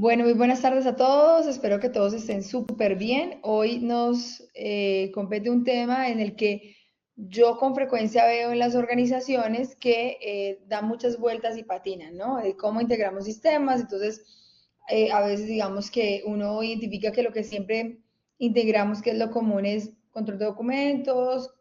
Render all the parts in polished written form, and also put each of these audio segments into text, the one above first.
Bueno, muy buenas tardes a todos. Espero que todos estén súper bien. Hoy nos compete un tema en el que yo con frecuencia veo en las organizaciones que dan muchas vueltas y patinan, ¿no? De cómo integramos sistemas. Entonces, a veces digamos que uno identifica que lo que siempre integramos, que es lo común, es control de documentos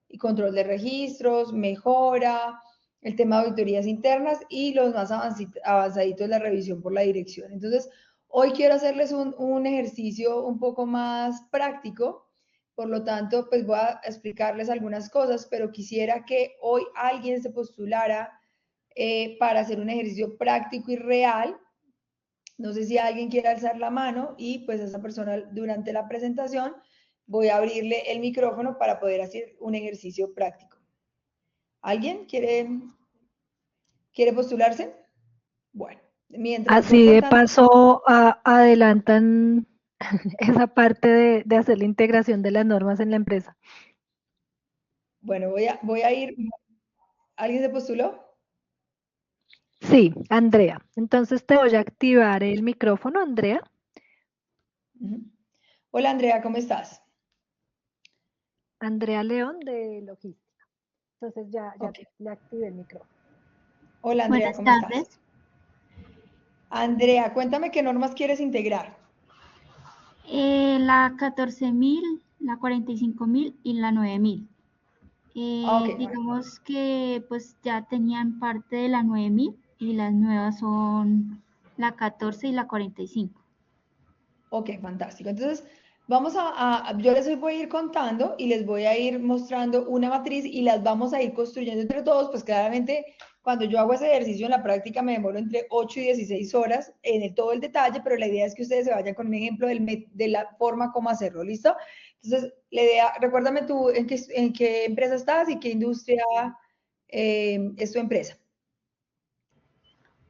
y control de registros, mejora, el tema de auditorías internas y los más avanzaditos, la revisión por la dirección. Entonces, hoy quiero hacerles un ejercicio un poco más práctico, por lo tanto, pues voy a explicarles algunas cosas, pero quisiera que hoy alguien se postulara para hacer un ejercicio práctico y real. No sé si alguien quiere alzar la mano y pues a esa persona durante la presentación voy a abrirle el micrófono para poder hacer un ejercicio práctico. ¿Alguien quiere postularse? Bueno, mientras voy Así de contando, paso, adelantan esa parte de hacer la integración de las normas en la empresa. bueno, voy a ir. ¿Alguien se postuló? Sí, Andrea. Entonces te voy a activar el micrófono, Andrea. Ujú. Hola Andrea, ¿cómo estás? Andrea León de Logística. Entonces ya Ok. le activé el micrófono. Hola Andrea, Buenas ¿cómo estás? tardes. Andrea, cuéntame qué normas quieres integrar. La 14.000, la 45.000 y la 9.000. Ok, Digamos que pues ya tenían parte de la 9.000 y las nuevas son la 14 y la 45. ok, fantástico. Entonces, yo les voy a ir contando y les voy a ir mostrando una matriz y las vamos a ir construyendo entre todos, pues claramente cuando yo hago ese ejercicio en la práctica me demoro entre 8 y 16 horas en todo el detalle, pero la idea es que ustedes se vayan con un ejemplo de la forma como hacerlo, ¿listo? Entonces, la idea, recuérdame tú en qué empresa estás y qué industria es tu empresa.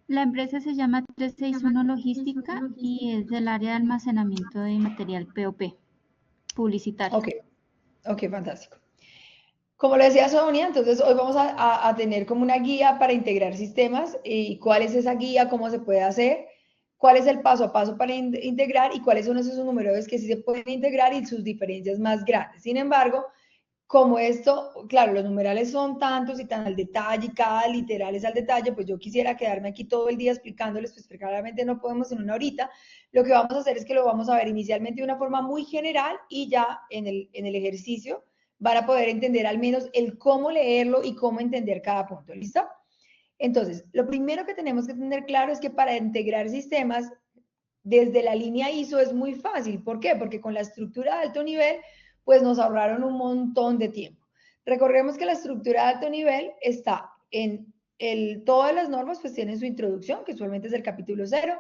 La empresa se llama 361 Logística y es del área de almacenamiento de material POP, publicitario. Ok, ok, fantástico. Como lo decía Sonia, entonces hoy vamos a tener como una guía para integrar sistemas y cuál es esa guía, cómo se puede hacer, cuál es el paso a paso para integrar y cuáles son esos números que sí se pueden integrar y sus diferencias más grandes. Sin embargo, como esto, claro, los numerales son tantos y tan al detalle y cada literal es al detalle, pues yo quisiera quedarme aquí todo el día explicándoles, pues claramente no podemos en una horita. Lo que vamos a hacer es que lo vamos a ver inicialmente de una forma muy general y ya en el ejercicio van a poder entender al menos el cómo leerlo y cómo entender cada punto. ¿Listo? Entonces, lo primero que tenemos que tener claro es que para integrar sistemas desde la línea ISO es muy fácil. ¿Por qué? Porque con la estructura de alto nivel, pues nos ahorraron un montón de tiempo. Recordemos que la estructura de alto nivel está todas las normas pues tienen su introducción, que usualmente es el capítulo 0,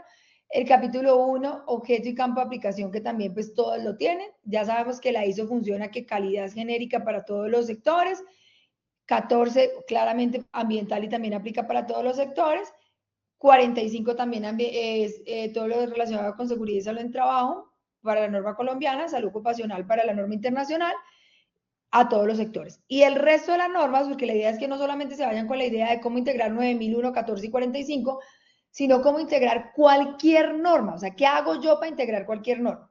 el capítulo 1, objeto y campo de aplicación, que también pues todos lo tienen. Ya sabemos que la ISO funciona, que calidad es genérica para todos los sectores. 14 claramente ambiental y también aplica para todos los sectores. 45 también es todo lo relacionado con seguridad y salud en trabajo para la norma colombiana, salud ocupacional para la norma internacional, a todos los sectores. Y el resto de las normas, porque la idea es que no solamente se vayan con la idea de cómo integrar 9001, 14 y 45, sino cómo integrar cualquier norma. O sea, ¿qué hago yo para integrar cualquier norma?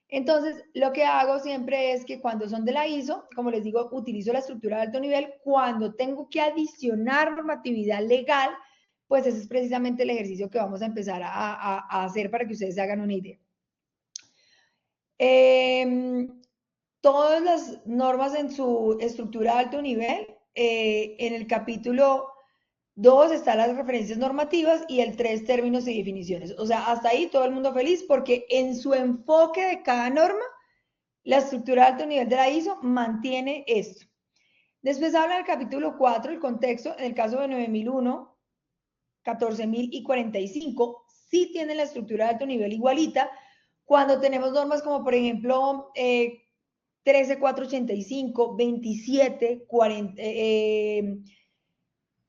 Entonces, lo que hago siempre es que cuando son de la ISO, como les digo, utilizo la estructura de alto nivel. Cuando tengo que adicionar normatividad legal, pues ese es precisamente el ejercicio que vamos a empezar a hacer para que ustedes se hagan una idea. Eh, Todas las normas en su estructura de alto nivel, en el capítulo 2 están las referencias normativas y el 3 términos y definiciones. O sea, hasta ahí todo el mundo feliz porque en su enfoque de cada norma, la estructura de alto nivel de la ISO mantiene esto. Después habla del capítulo 4, el contexto, en el caso de 9001, 14.000 y 45, sí tienen la estructura de alto nivel igualita. Cuando tenemos normas como, por ejemplo, 13485, 27, 40,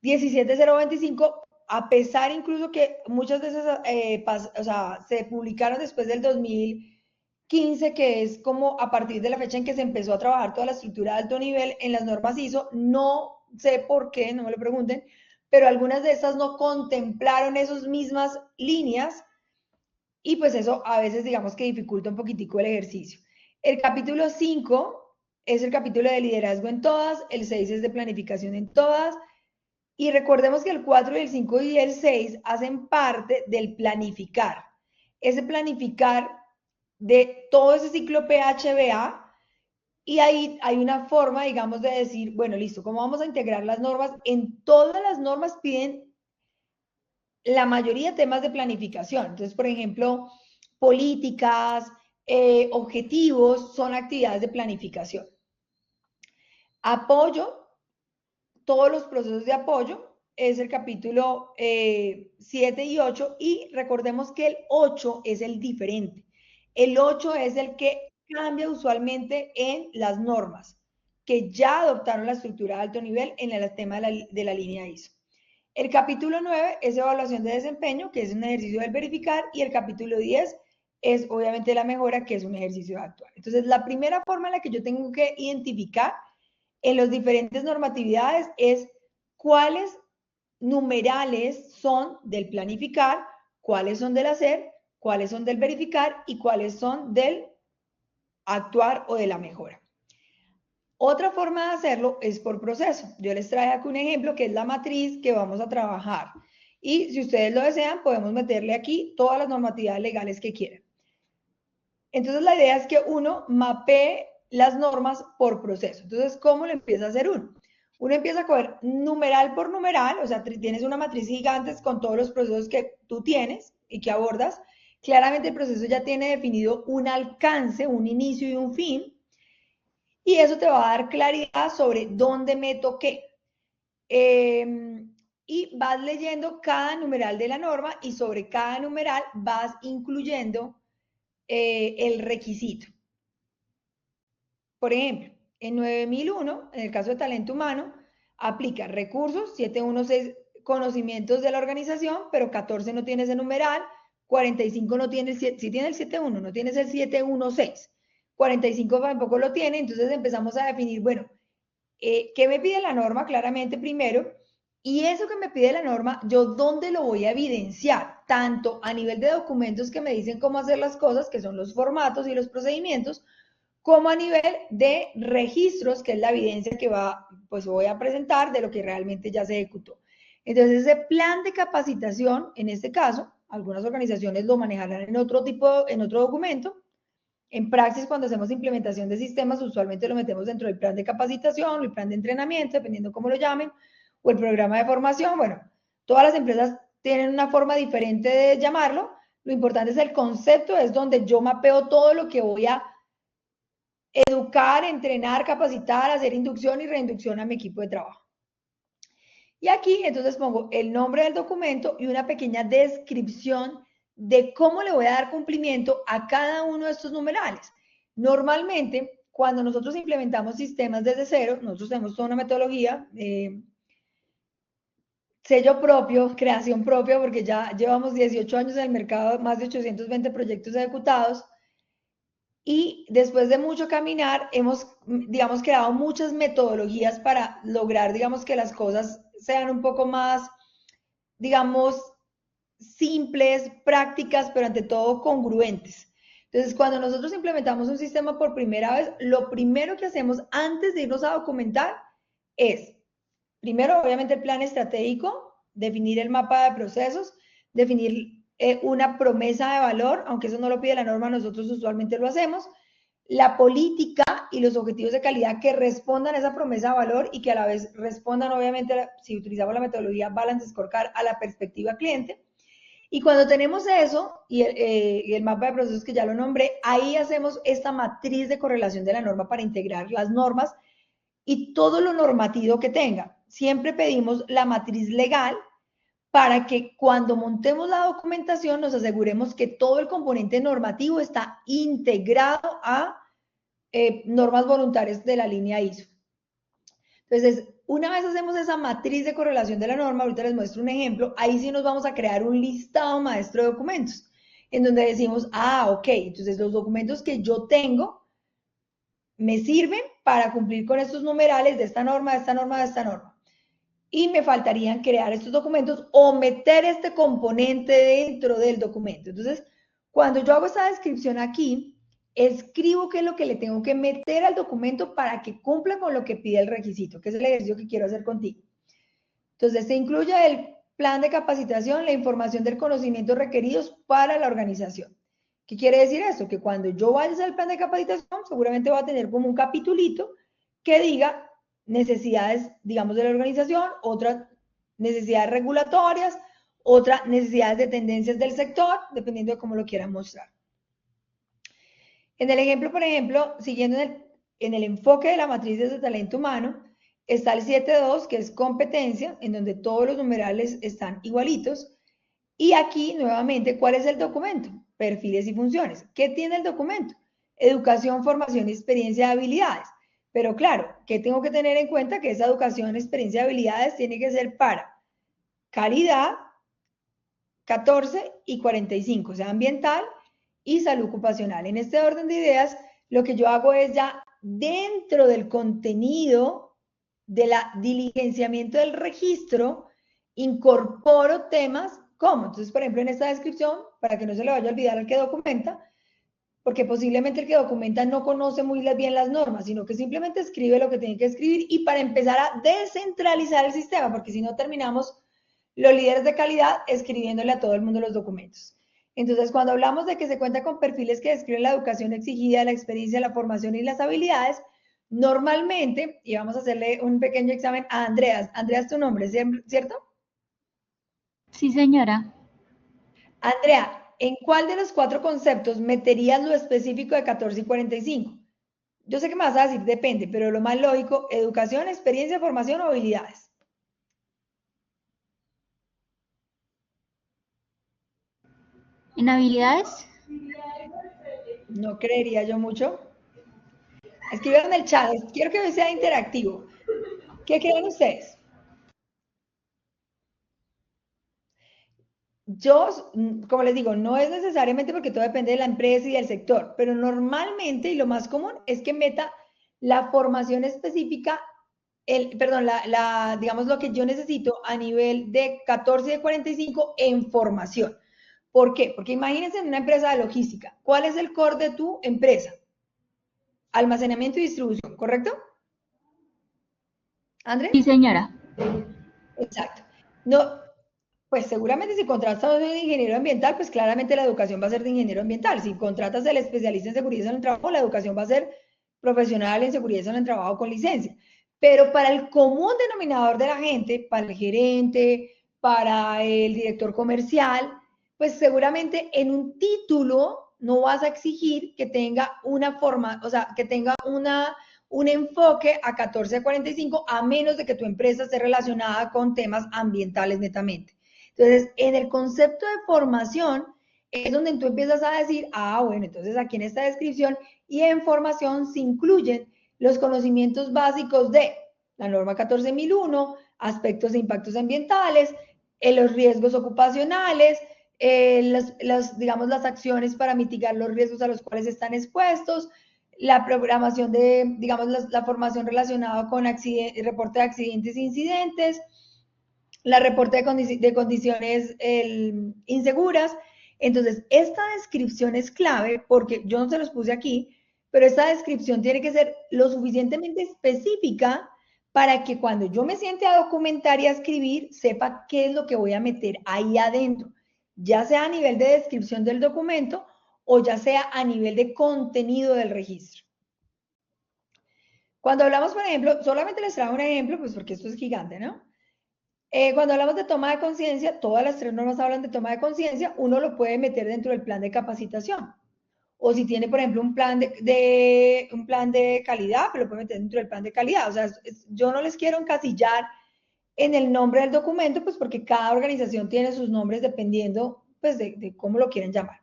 17025, a pesar incluso que muchas de esas o sea, se publicaron después del 2015, que es como a partir de la fecha en que se empezó a trabajar toda la estructura de alto nivel en las normas ISO, no sé por qué, no me lo pregunten, pero algunas de estas no contemplaron esas mismas líneas y pues eso a veces digamos que dificulta un poquitico el ejercicio. El capítulo 5 es el capítulo de liderazgo en todas, el 6 es de planificación en todas, y recordemos que el 4, el 5 y el 6 hacen parte del planificar. Ese planificar de todo ese ciclo PHBA, y ahí hay una forma, digamos, de decir, bueno, listo, ¿cómo vamos a integrar las normas? En todas las normas piden la mayoría de temas de planificación. Entonces, por ejemplo, políticas, objetivos, son actividades de planificación. Apoyo, todos los procesos de apoyo, es el capítulo 7 y 8, y recordemos que el 8 es el diferente. El 8 es el que cambia usualmente en las normas, que ya adoptaron la estructura de alto nivel en el tema de la línea ISO. El capítulo 9 es evaluación de desempeño, que es un ejercicio del verificar, y el capítulo 10 es obviamente la mejora, que es un ejercicio de actuar. Entonces, la primera forma en la que yo tengo que identificar en las diferentes normatividades es cuáles numerales son del planificar, cuáles son del hacer, cuáles son del verificar y cuáles son del actuar o de la mejora. Otra forma de hacerlo es por proceso. Yo les traje aquí un ejemplo que es la matriz que vamos a trabajar. Y si ustedes lo desean, podemos meterle aquí todas las normatividades legales que quieran. Entonces, la idea es que uno mapee las normas por proceso. Entonces, ¿cómo lo empieza a hacer uno? Uno empieza a coger numeral por numeral, o sea, tienes una matriz gigante con todos los procesos que tú tienes y que abordas. Claramente el proceso ya tiene definido un alcance, un inicio y un fin, y eso te va a dar claridad sobre dónde meto qué. Y vas leyendo cada numeral de la norma y sobre cada numeral vas incluyendo el requisito. Por ejemplo, en 9001, en el caso de talento humano, aplica recursos, 716 conocimientos de la organización, pero 14 no tiene ese numeral, 45 no tiene, si tiene el 71, no tienes el 716, 45 tampoco lo tiene, entonces empezamos a definir, bueno, ¿qué me pide la norma? Claramente primero, y eso que me pide la norma, ¿yo dónde lo voy a evidenciar? Tanto a nivel de documentos que me dicen cómo hacer las cosas, que son los formatos y los procedimientos, como a nivel de registros, que es la evidencia que pues voy a presentar de lo que realmente ya se ejecutó. Entonces, ese plan de capacitación, en este caso, algunas organizaciones lo manejarán en otro documento. En praxis, cuando hacemos implementación de sistemas, usualmente lo metemos dentro del plan de capacitación, o el plan de entrenamiento, dependiendo cómo lo llamen, o el programa de formación. Bueno, todas las empresas tienen una forma diferente de llamarlo. Lo importante es el concepto, es donde yo mapeo todo lo que voy a educar, entrenar, capacitar, hacer inducción y reinducción a mi equipo de trabajo. Y aquí entonces pongo el nombre del documento y una pequeña descripción de cómo le voy a dar cumplimiento a cada uno de estos numerales. Normalmente, cuando nosotros implementamos sistemas desde cero, nosotros tenemos toda una metodología, sello propio, creación propia, porque ya llevamos 18 años en el mercado, más de 820 proyectos ejecutados, y después de mucho caminar, hemos, digamos, creado muchas metodologías para lograr, digamos, que las cosas sean un poco más, digamos, simples, prácticas, pero ante todo congruentes. Entonces, cuando nosotros implementamos un sistema por primera vez, lo primero que hacemos antes de irnos a documentar es, primero, obviamente, el plan estratégico, definir el mapa de procesos, definir una promesa de valor, aunque eso no lo pide la norma, nosotros usualmente lo hacemos, la política y los objetivos de calidad que respondan a esa promesa de valor y que a la vez respondan, obviamente, si utilizamos la metodología Balance Scorecard, a la perspectiva cliente. Y cuando tenemos eso y el mapa de procesos que ya lo nombré, ahí hacemos esta matriz de correlación de la norma para integrar las normas y todo lo normativo que tenga. Siempre pedimos la matriz legal para que cuando montemos la documentación nos aseguremos que todo el componente normativo está integrado a normas voluntarias de la línea ISO. Entonces, una vez hacemos esa matriz de correlación de la norma, ahorita les muestro un ejemplo, ahí sí nos vamos a crear un listado maestro de documentos, en donde decimos, ok, entonces los documentos que yo tengo me sirven para cumplir con estos numerales de esta norma, de esta norma, de esta norma. Y me faltarían crear estos documentos o meter este componente dentro del documento. Entonces, Cuando yo hago esta descripción aquí, escribo qué es lo que le tengo que meter al documento para que cumpla con lo que pide el requisito, que es el ejercicio que quiero hacer contigo. Entonces, se incluye el plan de capacitación, la información del conocimiento requeridos para la organización. ¿Qué quiere decir esto? Que cuando yo vaya a hacer el plan de capacitación, seguramente va a tener como un capitulito que diga necesidades, digamos, de la organización, otras necesidades regulatorias, otras necesidades de tendencias del sector, dependiendo de cómo lo quieran mostrar. En el ejemplo, por ejemplo, siguiendo en el enfoque de la matriz de talento humano, está el 7.2, que es competencia, en donde todos los numerales están igualitos. Y aquí, nuevamente, ¿cuál es el documento? Perfiles y funciones. ¿Qué tiene el documento? Educación, formación y experiencia de habilidades. Pero claro, ¿qué tengo que tener en cuenta? Que esa educación, experiencia de habilidades tiene que ser para calidad, 14 y 45, o sea, ambiental y salud ocupacional. En este orden de ideas, lo que yo hago es ya dentro del contenido de la diligenciamiento del registro, incorporo temas como, entonces, por ejemplo, en esta descripción, para que no se le vaya a olvidar al que documenta, porque posiblemente el que documenta no conoce muy bien las normas, sino que simplemente escribe lo que tiene que escribir y para empezar a descentralizar el sistema, porque si no terminamos los líderes de calidad escribiéndole a todo el mundo los documentos. Entonces, cuando hablamos de que se cuenta con perfiles que describen la educación exigida, la experiencia, la formación y las habilidades, normalmente, y vamos a hacerle un pequeño examen a Andreas. Andreas, tu nombre, ¿cierto? Sí, señora. Andrea, ¿en cuál de los 4 conceptos meterías lo específico de 14 y 45? Yo sé que me vas a decir, depende, pero lo más lógico, educación, experiencia, formación o habilidades. ¿En habilidades? No creería yo mucho. Escriban en el chat, quiero que sea interactivo. ¿Qué creen ustedes? Yo, como les digo, no es necesariamente porque todo depende de la empresa y del sector, pero normalmente y lo más común es que meta la formación específica, digamos lo que yo necesito a nivel de 14 y de 45 en formación. ¿Por qué? Porque imagínense en una empresa de logística, ¿cuál es el core de tu empresa? Almacenamiento y distribución, ¿correcto? ¿André? Sí, señora. Exacto. No, pues seguramente si contratas a un ingeniero ambiental, pues claramente la educación va a ser de ingeniero ambiental. Si contratas al especialista en seguridad en el trabajo, la educación va a ser profesional en seguridad en el trabajo con licencia. Pero para el común denominador de la gente, para el gerente, para el director comercial, pues seguramente en un título no vas a exigir que tenga una forma, o sea, que tenga un enfoque a 14 a 45, a menos de que tu empresa esté relacionada con temas ambientales netamente. Entonces, en el concepto de formación es donde tú empiezas a decir, ah, bueno, entonces aquí en esta descripción y en formación se incluyen los conocimientos básicos de la norma 14001, aspectos de impactos ambientales, los riesgos ocupacionales, digamos, las acciones para mitigar los riesgos a los cuales están expuestos, la programación de, digamos, la formación relacionada con reporte de accidentes e incidentes, la reporte de condiciones inseguras. Entonces, esta descripción es clave porque yo no se los puse aquí, pero esta descripción tiene que ser lo suficientemente específica para que cuando yo me siente a documentar y a escribir, sepa qué es lo que voy a meter ahí adentro, ya sea a nivel de descripción del documento o ya sea a nivel de contenido del registro. Cuando hablamos, por ejemplo, solamente les traigo un ejemplo, pues porque esto es gigante, ¿no? Cuando hablamos de toma de conciencia, todas las 3 normas hablan de toma de conciencia, uno lo puede meter dentro del plan de capacitación. O si tiene, por ejemplo, un plan de calidad, pues lo puede meter dentro del plan de calidad. O sea, yo no les quiero encasillar en el nombre del documento, pues porque cada organización tiene sus nombres dependiendo pues, de cómo lo quieren llamar.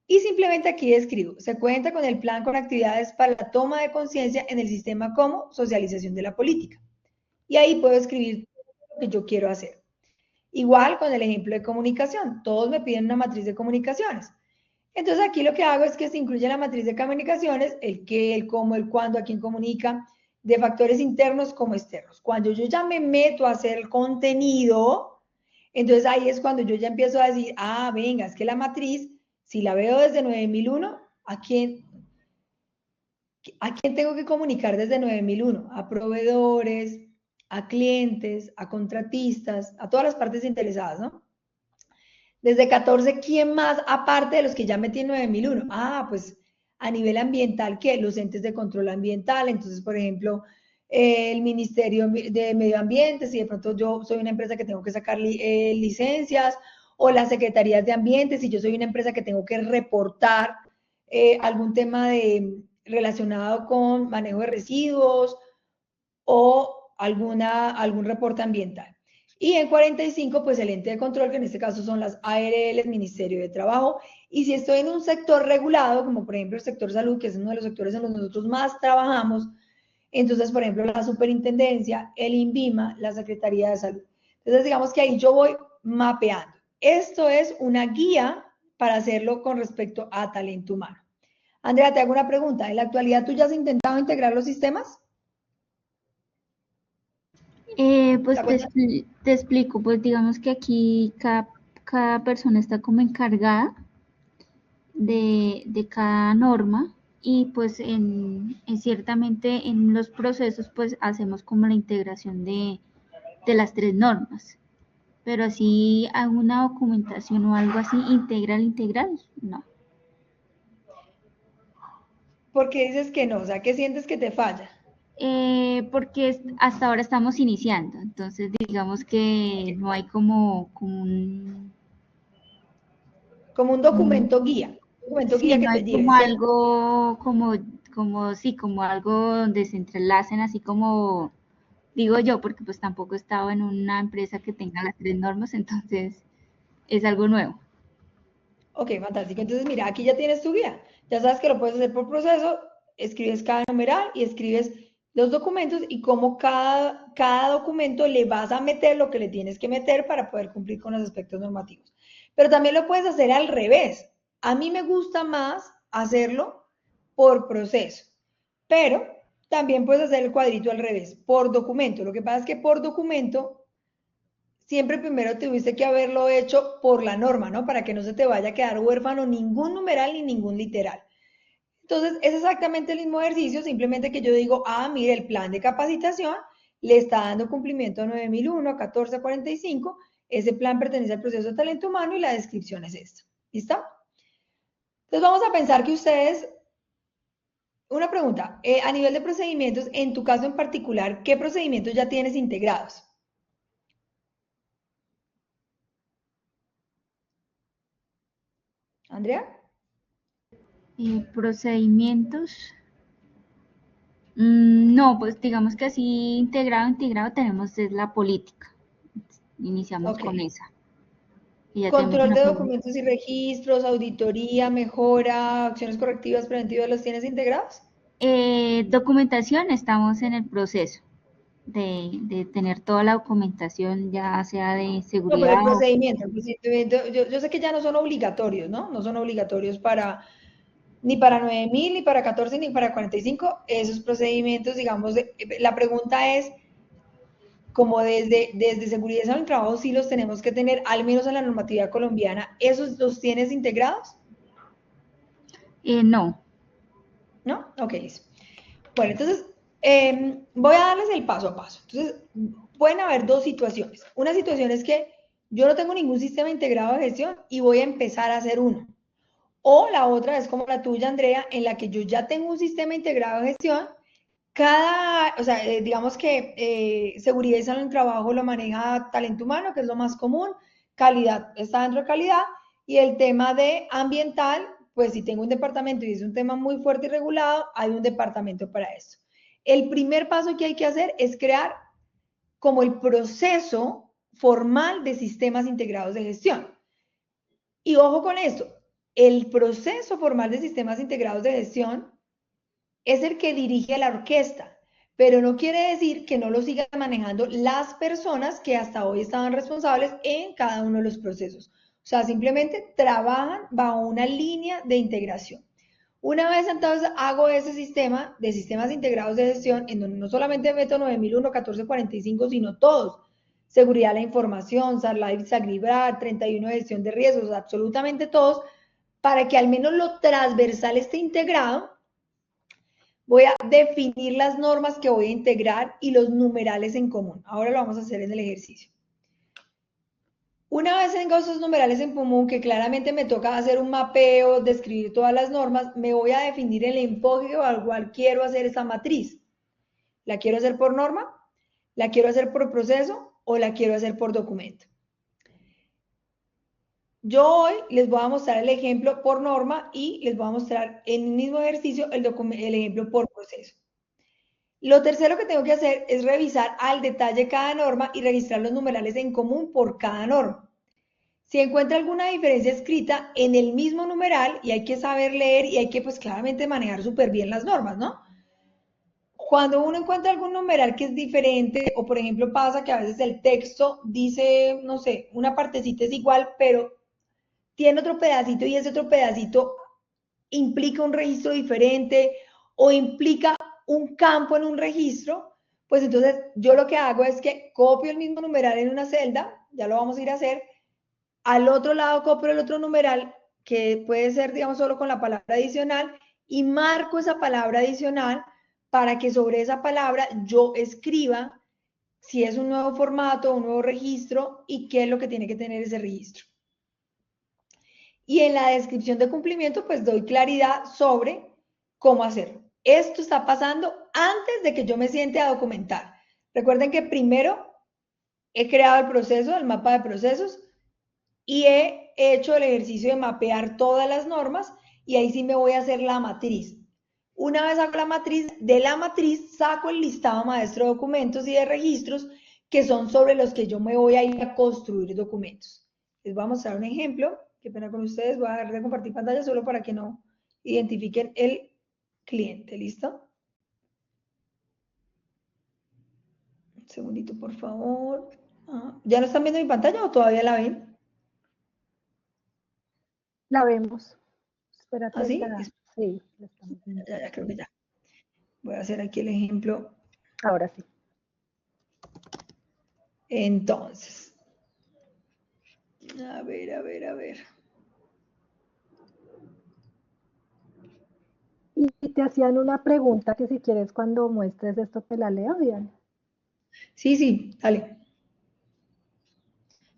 Y simplemente aquí escribo, se cuenta con el plan con actividades para la toma de conciencia en el sistema como socialización de la política. Y ahí puedo escribir lo que yo quiero hacer. Igual con el ejemplo de comunicación, todos me piden una matriz de comunicaciones. Entonces aquí lo que hago es que se incluye la matriz de comunicaciones, el qué, el cómo, el cuándo, a quién comunica, de factores internos como externos. Cuando yo ya me meto a hacer el contenido, entonces ahí es cuando yo ya empiezo a decir, ah, venga, es que la matriz Si la veo desde 9001, ¿a quién tengo que comunicar desde 9001? A proveedores, a clientes, a contratistas, a todas las partes interesadas, ¿no? Desde 14, ¿quién más aparte de los que ya metí en 9001? Ah, pues a nivel ambiental, ¿qué? Los entes de control ambiental. Entonces, por ejemplo, el Ministerio de Medio Ambiente, si de pronto yo soy una empresa que tengo que sacar licencias, o las secretarías de ambiente, si yo soy una empresa que tengo que reportar algún tema relacionado con manejo de residuos o algún reporte ambiental. Y en 45, pues el ente de control, que en este caso son las ARL, Ministerio de Trabajo. Y si estoy en un sector regulado, como por ejemplo el sector salud, que es uno de los sectores en los que nosotros más trabajamos, entonces, por ejemplo, la superintendencia, el INVIMA, la Secretaría de Salud. Entonces, digamos que ahí yo voy mapeando. Esto es una guía para hacerlo con respecto a talento humano. Andrea, te hago una pregunta. ¿En la actualidad tú ya has intentado integrar los sistemas? Pues te explico, pues digamos que aquí cada persona está como encargada de cada norma y pues ciertamente en los procesos pues hacemos como la integración de las tres normas, pero así alguna documentación o algo así integral, no. ¿Por qué dices que no? O sea, ¿qué sientes que te falla? Porque hasta ahora estamos iniciando, entonces digamos que no hay como un documento guía. Un documento sí, guía no que hay te lleve, como ¿cierto? algo como algo donde se entrelacen así como digo yo, porque pues tampoco he estado en una empresa que tenga las tres normas, entonces es algo nuevo. Ok, fantástico. Entonces, mira, aquí ya tienes tu guía. Ya sabes que lo puedes hacer por proceso, escribes cada numeral y escribes los documentos y cómo cada documento le vas a meter lo que le tienes que meter para poder cumplir con los aspectos normativos. Pero también lo puedes hacer al revés. A mí me gusta más hacerlo por proceso, pero también puedes hacer el cuadrito al revés, por documento. Lo que pasa es que por documento siempre primero tuviste que haberlo hecho por la norma, ¿no? Para que no se te vaya a quedar huérfano ningún numeral ni ningún literal. Entonces, es exactamente el mismo ejercicio, simplemente que yo digo, ah, mire, el plan de capacitación le está dando cumplimiento a 9001, a 1445, ese plan pertenece al proceso de talento humano y la descripción es esta. ¿Listo? Entonces, vamos a pensar que ustedes, una pregunta, a nivel de procedimientos, en tu caso en particular, ¿qué procedimientos ya tienes integrados? Andrea. Procedimientos. No, pues digamos que así integrado tenemos es la política. Iniciamos Ok. con esa. Y ya tenemos Control una de documentos y registros, auditoría, mejora, acciones correctivas preventivas, ¿los tienes integrados? documentación, estamos en el proceso de tener toda la documentación, ya sea de No, pero seguridad el o procedimiento, yo sé que ya no son obligatorios, ¿no? No son obligatorios ni para 9000, ni para 14, ni para 45. Esos procedimientos, digamos, la pregunta es, como desde seguridad en el trabajo, sí los tenemos que tener, al menos en la normatividad colombiana, ¿esos los tienes integrados? no. ¿No? Ok, listo. Bueno, entonces voy a darles el paso a paso. Entonces, pueden haber dos situaciones. Una situación es que yo no tengo ningún sistema integrado de gestión y voy a empezar a hacer uno. O la otra es como la tuya, Andrea, en la que yo ya tengo un sistema integrado de gestión. O sea, digamos que seguridad y salud en el trabajo lo maneja talento humano, que es lo más común. Calidad está dentro de calidad. Y el tema de ambiental, pues si tengo un departamento y es un tema muy fuerte y regulado, hay un departamento para eso. El primer paso que hay que hacer es crear como el proceso formal de sistemas integrados de gestión. Y ojo con esto, el proceso formal de sistemas integrados de gestión es el que dirige la orquesta, pero no quiere decir que no lo sigan manejando las personas que hasta hoy estaban responsables en cada uno de los procesos. O sea, simplemente trabajan bajo una línea de integración. Una vez entonces hago ese sistema de sistemas integrados de gestión, en donde no solamente meto 9001, 1445, sino todos. Seguridad de la información, SARLAIF, SAGRIBRAR, 31 de gestión de riesgos, absolutamente todos, para que al menos lo transversal esté integrado, voy a definir las normas que voy a integrar y los numerales en común. Ahora lo vamos a hacer en el ejercicio. Una vez tengo esos numerales en común, que claramente me toca hacer un mapeo, describir todas las normas, me voy a definir el enfoque al cual quiero hacer esa matriz. ¿La quiero hacer por norma? ¿La quiero hacer por proceso? ¿O la quiero hacer por documento? Yo hoy les voy a mostrar el ejemplo por norma y les voy a mostrar en el mismo ejercicio el ejemplo por proceso. Lo tercero que tengo que hacer es revisar al detalle cada norma y registrar los numerales en común por cada norma. Si encuentra alguna diferencia escrita en el mismo numeral, y hay que saber leer y hay que pues claramente manejar súper bien las normas, ¿no? Cuando uno encuentra algún numeral que es diferente, o por ejemplo pasa que a veces el texto dice, no sé, una partecita es igual, pero tiene otro pedacito y ese otro pedacito implica un registro diferente o implica un campo en un registro, pues entonces yo lo que hago es que copio el mismo numeral en una celda, ya lo vamos a ir a hacer, al otro lado copio el otro numeral, que puede ser, digamos, solo con la palabra adicional, y marco esa palabra adicional para que sobre esa palabra yo escriba si es un nuevo formato, un nuevo registro y qué es lo que tiene que tener ese registro. Y en la descripción de cumplimiento, pues doy claridad sobre cómo hacerlo. Esto está pasando antes de que yo me siente a documentar. Recuerden que primero he creado el proceso, el mapa de procesos, y he hecho el ejercicio de mapear todas las normas, y ahí sí me voy a hacer la matriz. Una vez hago la matriz, de la matriz saco el listado maestro de documentos y de registros, que son sobre los que yo me voy a ir a construir documentos. Les voy a mostrar un ejemplo. Qué pena con ustedes, voy a dejar de compartir pantalla solo para que no identifiquen el cliente. ¿Listo? Un segundito, por favor. ¿Ya no están viendo mi pantalla o todavía la ven? La vemos. Espérate, ¿Ah, sí? sí, la estamos viendo. Ya, creo que ya. Voy a hacer aquí el ejemplo. Ahora sí. Entonces, a ver. Y te hacían una pregunta que si quieres cuando muestres esto te la leo, Diana. Sí, dale.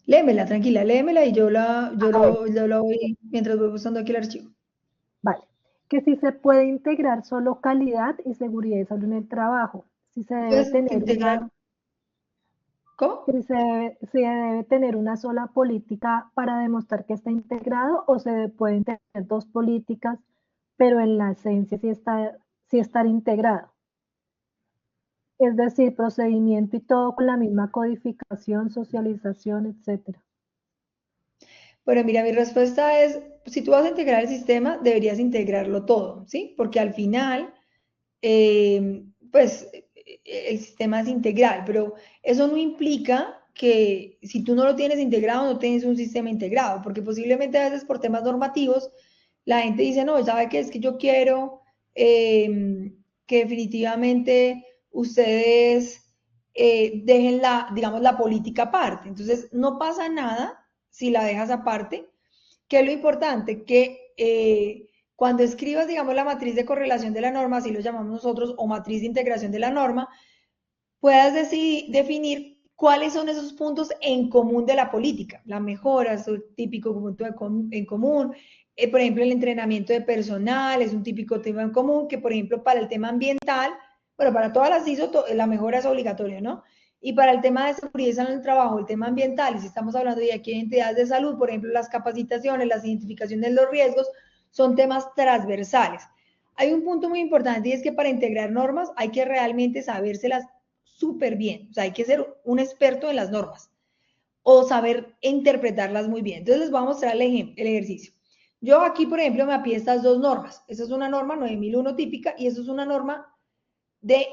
Léemela, tranquila, léemela y yo lo voy mientras voy buscando aquí el archivo. Vale. Que si se puede integrar solo calidad y seguridad y salud en el trabajo. Si se debe Puedes tener integrar. ¿Cómo? si se debe tener una sola política para demostrar que está integrado o se pueden tener dos políticas, pero en la esencia sí estar integrado. Es decir, procedimiento y todo con la misma codificación, socialización, etcétera. Bueno, mira, mi respuesta es, si tú vas a integrar el sistema, deberías integrarlo todo, ¿sí? Porque al final, pues, el sistema es integral, pero eso no implica que si tú no lo tienes integrado, no tienes un sistema integrado, porque posiblemente a veces por temas normativos, la gente dice, no, ¿sabe qué? Es que yo quiero que definitivamente ustedes dejen digamos, la política aparte. Entonces, no pasa nada si la dejas aparte, que es lo importante, que cuando escribas, digamos, la matriz de correlación de la norma, así lo llamamos nosotros, o matriz de integración de la norma, puedas definir cuáles son esos puntos en común de la política. La mejora es un típico punto en común. Por ejemplo, el entrenamiento de personal es un típico tema en común, que por ejemplo para el tema ambiental, bueno, para todas las ISO la mejora es obligatoria, ¿no? Y para el tema de seguridad en el trabajo, el tema ambiental, y si estamos hablando de aquí de entidades de salud, por ejemplo, las capacitaciones, las identificaciones de los riesgos, son temas transversales. Hay un punto muy importante y es que para integrar normas hay que realmente sabérselas súper bien. O sea, hay que ser un experto en las normas o saber interpretarlas muy bien. Entonces les voy a mostrar el ejercicio. Yo aquí, por ejemplo, me apié estas dos normas. Esta es una norma 9001 típica y esta es una norma de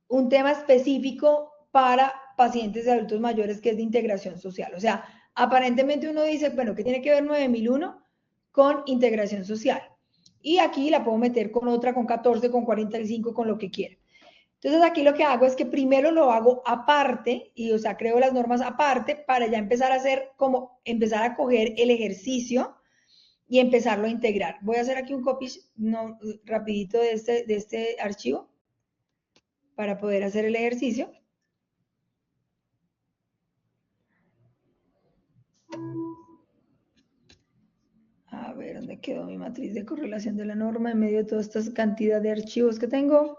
un tema específico para pacientes de adultos mayores que es de integración social. O sea, aparentemente uno dice, bueno, ¿qué tiene que ver 9001 con integración social? Y aquí la puedo meter con otra, con 14, con 45, con lo que quiera. Entonces aquí lo que hago es que primero lo hago aparte, y o sea, creo las normas aparte para ya empezar a hacer como, empezar a coger el ejercicio y empezarlo a integrar. Voy a hacer aquí un copy rapidito de este archivo para poder hacer el ejercicio. A ver, ¿dónde quedó mi matriz de correlación de la norma en medio de toda esta cantidad de archivos que tengo?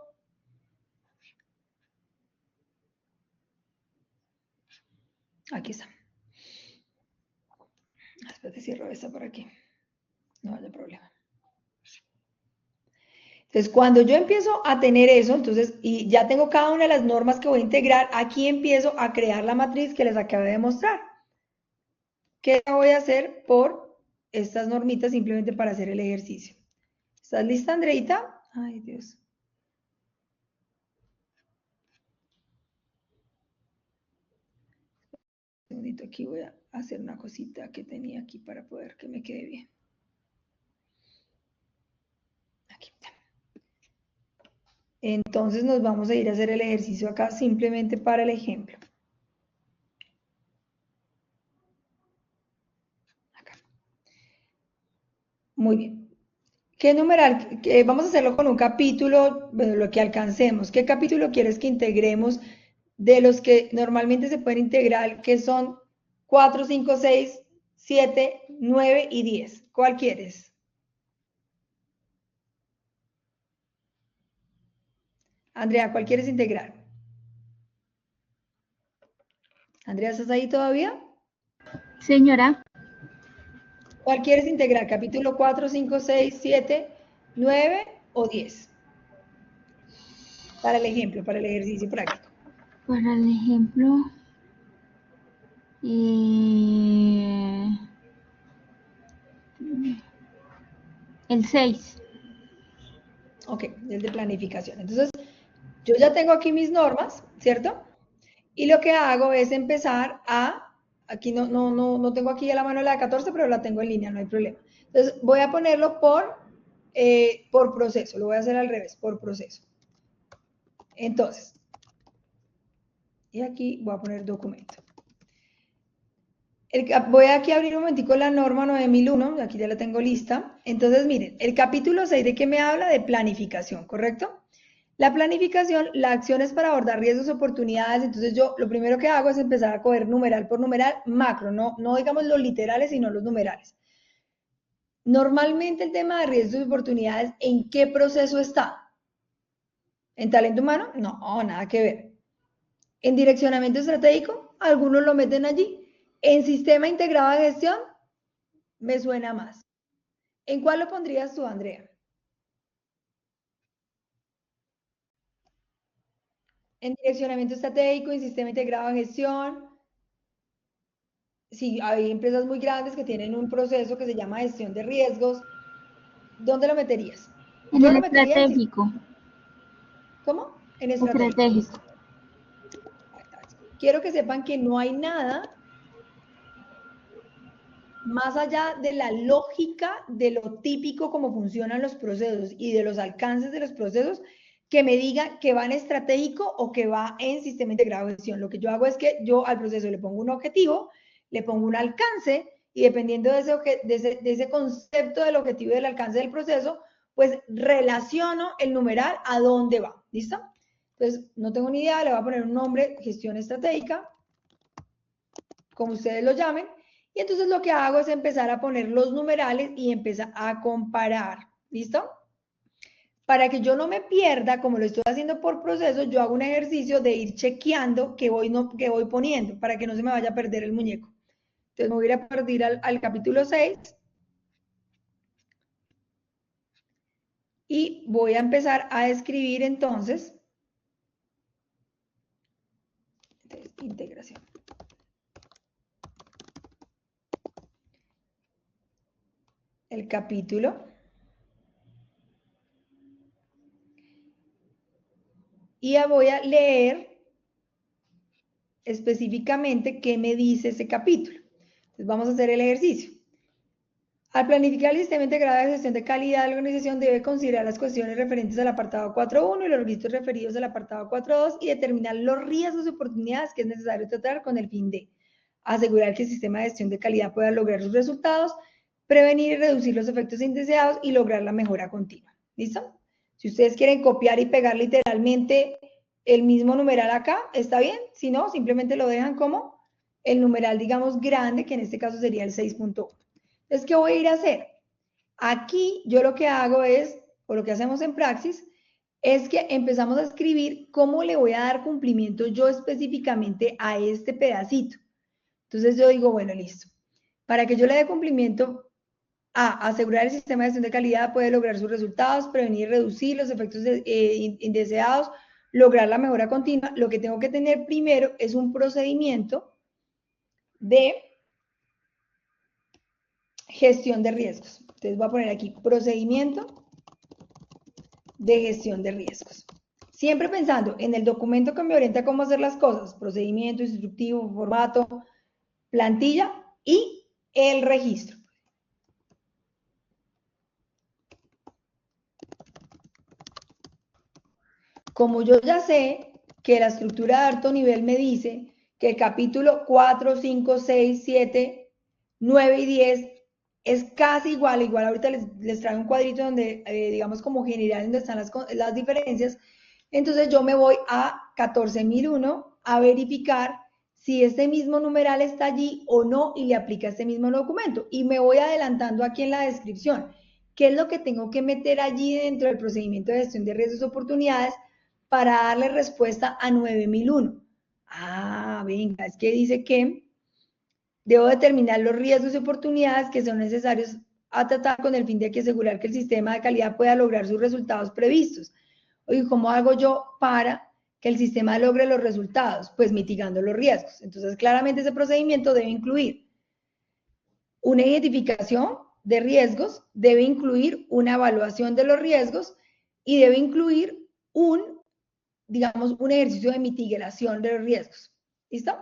Aquí está. Espérate, cierro esta por aquí. No haya problema. Entonces, cuando yo empiezo a tener eso, entonces, y ya tengo cada una de las normas que voy a integrar, aquí empiezo a crear la matriz que les acabé de mostrar. ¿Qué voy a hacer por estas normitas simplemente para hacer el ejercicio? ¿Estás lista, Andreita? Ay, Dios. Un segundito, aquí voy a hacer una cosita que tenía aquí para poder que me quede bien. Aquí está. Entonces nos vamos a ir a hacer el ejercicio acá simplemente para el ejemplo. Acá. Muy bien. ¿Qué numeral? Vamos a hacerlo con un capítulo, bueno, lo que alcancemos. ¿Qué capítulo quieres que integremos de los que normalmente se pueden integrar, que son 4, 5, 6, 7, 9 y 10? ¿Cuál quieres? Andrea, ¿cuál quieres integrar? Andrea, ¿estás ahí todavía? Señora. ¿Cuál quieres integrar? ¿Capítulo 4, 5, 6, 7, 9 o 10? Para el ejemplo, para el ejercicio práctico. Para el ejemplo, el 6. Ok, el de planificación. Entonces, yo ya tengo aquí mis normas, ¿cierto? Y lo que hago es empezar aquí no tengo aquí a la mano la de 14, pero la tengo en línea, no hay problema. Entonces, voy a ponerlo por proceso, lo voy a hacer al revés, por proceso. Entonces, y aquí voy a poner documento. Voy aquí a abrir un momentico la norma 9001, aquí ya la tengo lista. Entonces, miren, el capítulo 6 de qué me habla de planificación, ¿correcto? La planificación, la acción es para abordar riesgos y oportunidades, entonces yo lo primero que hago es empezar a coger numeral por numeral macro, no digamos los literales, sino los numerales. Normalmente el tema de riesgos y oportunidades, ¿en qué proceso está? ¿En talento humano? No, nada que ver. ¿En direccionamiento estratégico? Algunos lo meten allí. ¿En sistema integrado de gestión? Me suena más. ¿En cuál lo pondrías tú, Andrea? ¿En direccionamiento estratégico, en sistema integrado de gestión? Si hay empresas muy grandes que tienen un proceso que se llama gestión de riesgos, ¿dónde lo meterías? En Yo el lo metería en... estratégico. ¿Cómo? En estratégico. Estratégico. Quiero que sepan que no hay nada más allá de la lógica de lo típico como funcionan los procesos y de los alcances de los procesos que me diga que va en estratégico o que va en sistema integrado de gestión. Lo que yo hago es que yo al proceso le pongo un objetivo, le pongo un alcance y dependiendo de ese concepto del objetivo y del alcance del proceso, pues relaciono el numeral a dónde va. ¿Listo? Entonces, no tengo ni idea, le voy a poner un nombre, gestión estratégica, como ustedes lo llamen, y entonces lo que hago es empezar a poner los numerales y empezar a comparar. ¿Listo? Para que yo no me pierda, como lo estoy haciendo por proceso, yo hago un ejercicio de ir chequeando qué voy poniendo, para que no se me vaya a perder el muñeco. Entonces me voy a ir a partir al capítulo 6 y voy a empezar a escribir entonces integración. El capítulo. Y ya voy a leer específicamente qué me dice ese capítulo. Entonces vamos a hacer el ejercicio. Al planificar el sistema integrado de gestión de calidad, la organización debe considerar las cuestiones referentes al apartado 4.1 y los requisitos referidos al apartado 4.2 y determinar los riesgos y oportunidades que es necesario tratar con el fin de asegurar que el sistema de gestión de calidad pueda lograr sus resultados, prevenir y reducir los efectos indeseados y lograr la mejora continua. ¿Listo? Si ustedes quieren copiar y pegar literalmente el mismo numeral acá, está bien. Si no, simplemente lo dejan como el numeral, digamos, grande, que en este caso sería el 6.1. Entonces, ¿qué voy a ir a hacer? Aquí yo lo que hago es, o lo que hacemos en Praxis, es que empezamos a escribir cómo le voy a dar cumplimiento yo específicamente a este pedacito. Entonces yo digo, bueno, listo. Para que yo le dé cumplimiento a asegurar el sistema de gestión de calidad, puede lograr sus resultados, prevenir y reducir los efectos indeseados, lograr la mejora continua. Lo que tengo que tener primero es un procedimiento de gestión de riesgos. Entonces voy a poner aquí procedimiento de gestión de riesgos. Siempre pensando en el documento que me orienta a cómo hacer las cosas, procedimiento, instructivo, formato, plantilla y el registro. Como yo ya sé que la estructura de alto nivel me dice que el capítulo 4, 5, 6, 7, 9 y 10 es casi igual ahorita les traigo un cuadrito donde, digamos como general, donde están las diferencias, entonces yo me voy a 14.001 a verificar si este mismo numeral está allí o no y le aplica este mismo documento. Y me voy adelantando aquí en la descripción. ¿Qué es lo que tengo que meter allí dentro del procedimiento de gestión de riesgos y oportunidades para darle respuesta a 9001? Ah, venga, es que dice que debo determinar los riesgos y oportunidades que son necesarios a tratar con el fin de que asegurar que el sistema de calidad pueda lograr sus resultados previstos. Oye, ¿cómo hago yo para que el sistema logre los resultados? Pues mitigando los riesgos. Entonces, claramente ese procedimiento debe incluir una identificación de riesgos, debe incluir una evaluación de los riesgos y debe incluir digamos, un ejercicio de mitigación de los riesgos. ¿Listo?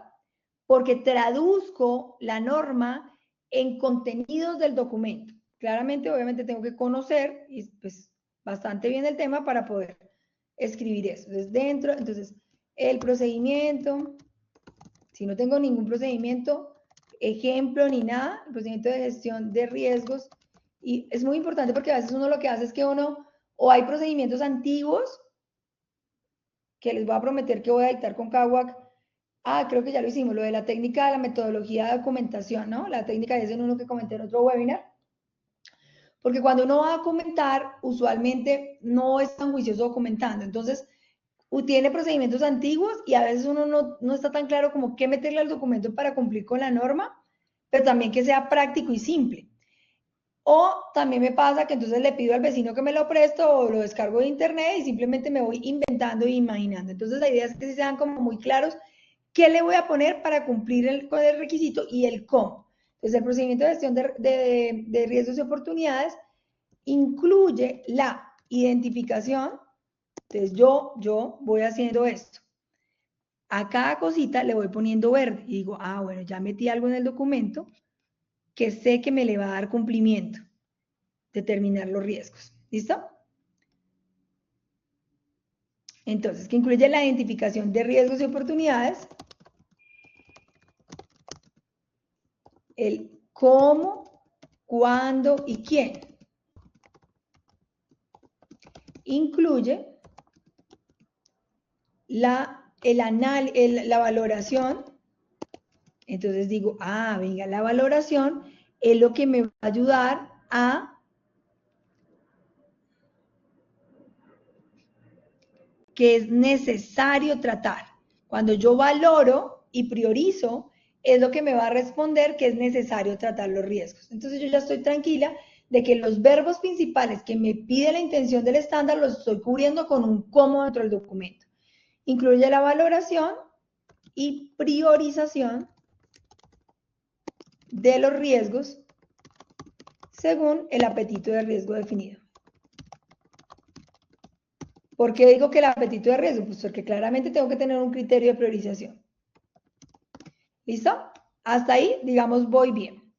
Porque traduzco la norma en contenidos del documento. Claramente, obviamente, tengo que conocer y pues bastante bien el tema para poder escribir eso. Entonces, el procedimiento, si no tengo ningún procedimiento, ejemplo ni nada, el procedimiento de gestión de riesgos, y es muy importante porque a veces uno lo que hace es que o hay procedimientos antiguos, que les voy a prometer que voy a dictar con CAWAC. Creo que ya lo hicimos, lo de la técnica de la metodología de documentación, ¿no? La técnica es en uno que comenté en otro webinar. Porque cuando uno va a comentar, usualmente no es tan juicioso documentando. Entonces, tiene procedimientos antiguos y a veces uno no está tan claro como qué meterle al documento para cumplir con la norma, pero también que sea práctico y simple. O también me pasa que entonces le pido al vecino que me lo presto o lo descargo de internet y simplemente me voy inventando e imaginando. Entonces, la idea es que sean como muy claros qué le voy a poner para cumplir con el requisito y el cómo. Entonces, el procedimiento de gestión de riesgos y oportunidades incluye la identificación. Entonces, yo voy haciendo esto. A cada cosita le voy poniendo verde y digo, bueno, ya metí algo en el documento que sé que me le va a dar cumplimiento. Determinar los riesgos. ¿Listo? Entonces, que incluye la identificación de riesgos y oportunidades, el cómo, cuándo y quién. Incluye la valoración. Entonces digo, venga, la valoración es lo que me va a ayudar a que es necesario tratar. Cuando yo valoro y priorizo, es lo que me va a responder que es necesario tratar los riesgos. Entonces yo ya estoy tranquila de que los verbos principales que me pide la intención del estándar los estoy cubriendo con un cómo dentro del documento. Incluye la valoración y priorización de los riesgos según el apetito de riesgo definido. ¿Por qué digo que el apetito de riesgo? Pues porque claramente tengo que tener un criterio de priorización. ¿Listo? Hasta ahí, digamos, voy bien.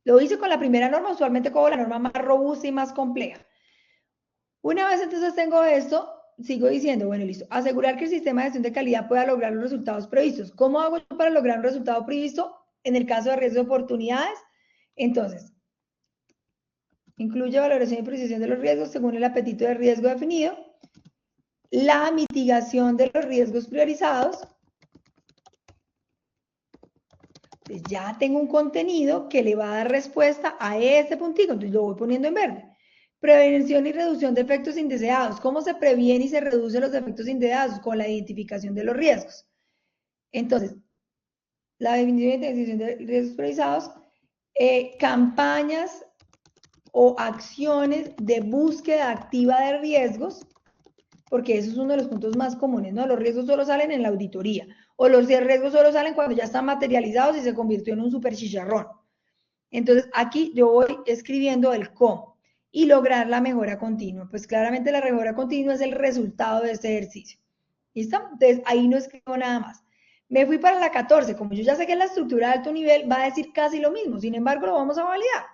Lo hice con la primera norma, usualmente como la norma más robusta y más compleja. Una vez entonces tengo esto, sigo diciendo, bueno, listo, asegurar que el sistema de gestión de calidad pueda lograr los resultados previstos. ¿Cómo hago yo para lograr un resultado previsto en el caso de riesgo de oportunidades? Entonces, Incluye valoración y precisión de los riesgos según el apetito de riesgo definido, la mitigación de los riesgos priorizados. Entonces ya tengo un contenido que le va a dar respuesta a este puntico, entonces lo voy poniendo en verde. Prevención y reducción de efectos indeseados. ¿Cómo se previene y se reducen los efectos indeseados? Con la identificación de los riesgos. Entonces, la definición y identificación de riesgos priorizados, campañas o acciones de búsqueda activa de riesgos, porque eso es uno de los puntos más comunes, ¿no? Los riesgos solo salen en la auditoría, o los riesgos solo salen cuando ya están materializados y se convirtió en un super chicharrón. Entonces, aquí yo voy escribiendo el cómo y lograr la mejora continua. Pues claramente la mejora continua es el resultado de este ejercicio. ¿Listo? Entonces, ahí no escribo nada más. Me fui para la 14. Como yo ya sé que la estructura de alto nivel va a decir casi lo mismo, sin embargo, lo vamos a validar.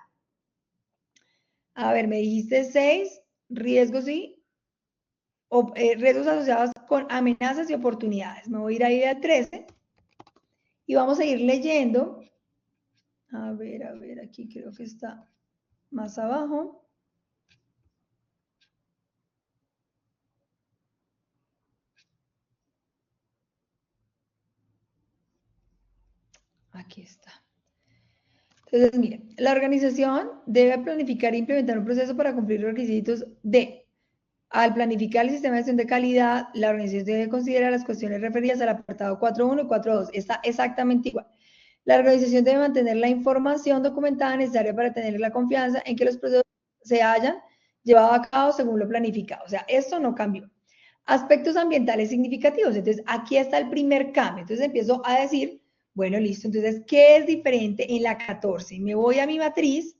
A ver, me dijiste 6, riesgos y riesgos asociados con amenazas y oportunidades. Me voy a ir ahí a 13 y vamos a ir leyendo. A ver, aquí creo que está más abajo. Aquí está. Entonces, miren, la organización debe planificar e implementar un proceso para cumplir los requisitos de, al planificar el sistema de gestión de calidad, la organización debe considerar las cuestiones referidas al apartado 4.1 y 4.2. Está exactamente igual. La organización debe mantener la información documentada necesaria para tener la confianza en que los procesos se hayan llevado a cabo según lo planificado. O sea, esto no cambió. Aspectos ambientales significativos. Entonces, aquí está el primer cambio. Entonces, empiezo a decir, bueno, listo. Entonces, ¿qué es diferente en la 14? Me voy a mi matriz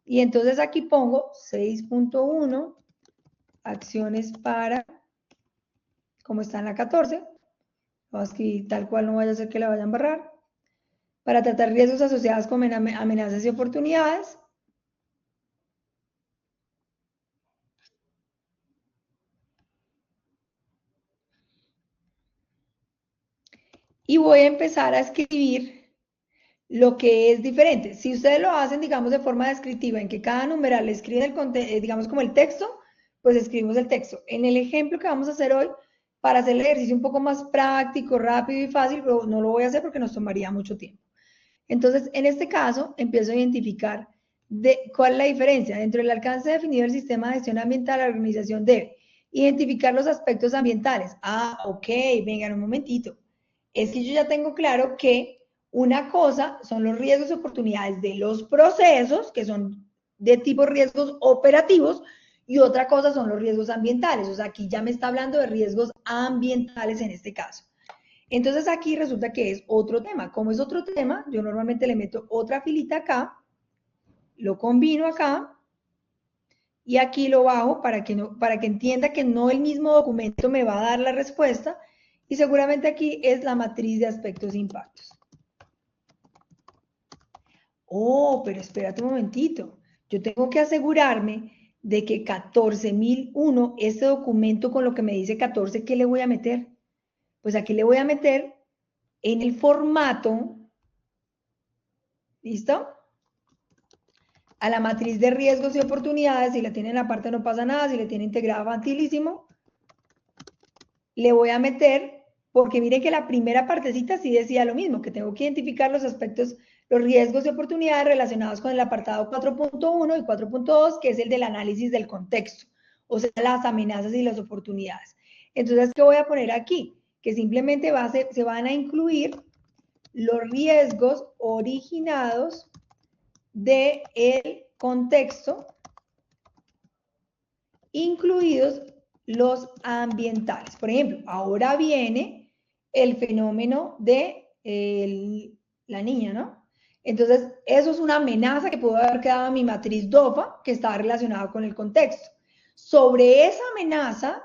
y entonces aquí pongo 6.1, acciones para, como está en la 14. Voy a escribir tal cual, no vaya a ser que la vayan a barrar. Para tratar riesgos asociados con amenazas y oportunidades. Y voy a empezar a escribir lo que es diferente. Si ustedes lo hacen, digamos, de forma descriptiva, en que cada numeral le escriben, digamos, como el texto, pues escribimos el texto. En el ejemplo que vamos a hacer hoy, para hacer el ejercicio un poco más práctico, rápido y fácil, pero no lo voy a hacer porque nos tomaría mucho tiempo. Entonces, en este caso, empiezo a identificar cuál es la diferencia. Dentro del alcance definido del sistema de gestión ambiental, la organización debe identificar los aspectos ambientales. Ah, ok, vengan un momentito. Es que yo ya tengo claro que una cosa son los riesgos y oportunidades de los procesos, que son de tipo riesgos operativos, y otra cosa son los riesgos ambientales. O sea, aquí ya me está hablando de riesgos ambientales en este caso. Entonces aquí resulta que es otro tema. Como es otro tema, yo normalmente le meto otra filita acá, lo combino acá, y aquí lo bajo para que entienda que no el mismo documento me va a dar la respuesta, y seguramente aquí es la matriz de aspectos e impactos. Oh, pero espérate un momentito. Yo tengo que asegurarme de que 14.001, este documento con lo que me dice 14, ¿qué le voy a meter? Pues aquí le voy a meter en el formato, ¿listo? A la matriz de riesgos y oportunidades, si la tiene en la parte no pasa nada, si la tiene integrada facilísimo, le voy a meter, porque miren que la primera partecita sí decía lo mismo, que tengo que identificar los aspectos, los riesgos y oportunidades relacionados con el apartado 4.1 y 4.2, que es el del análisis del contexto, o sea, las amenazas y las oportunidades. Entonces, ¿qué voy a poner aquí? Que simplemente se van a incluir los riesgos originados del contexto, incluidos los ambientales. Por ejemplo, ahora viene el fenómeno de la niña, ¿no? Entonces, eso es una amenaza que pudo haber quedado en mi matriz DOFA, que estaba relacionada con el contexto. Sobre esa amenaza,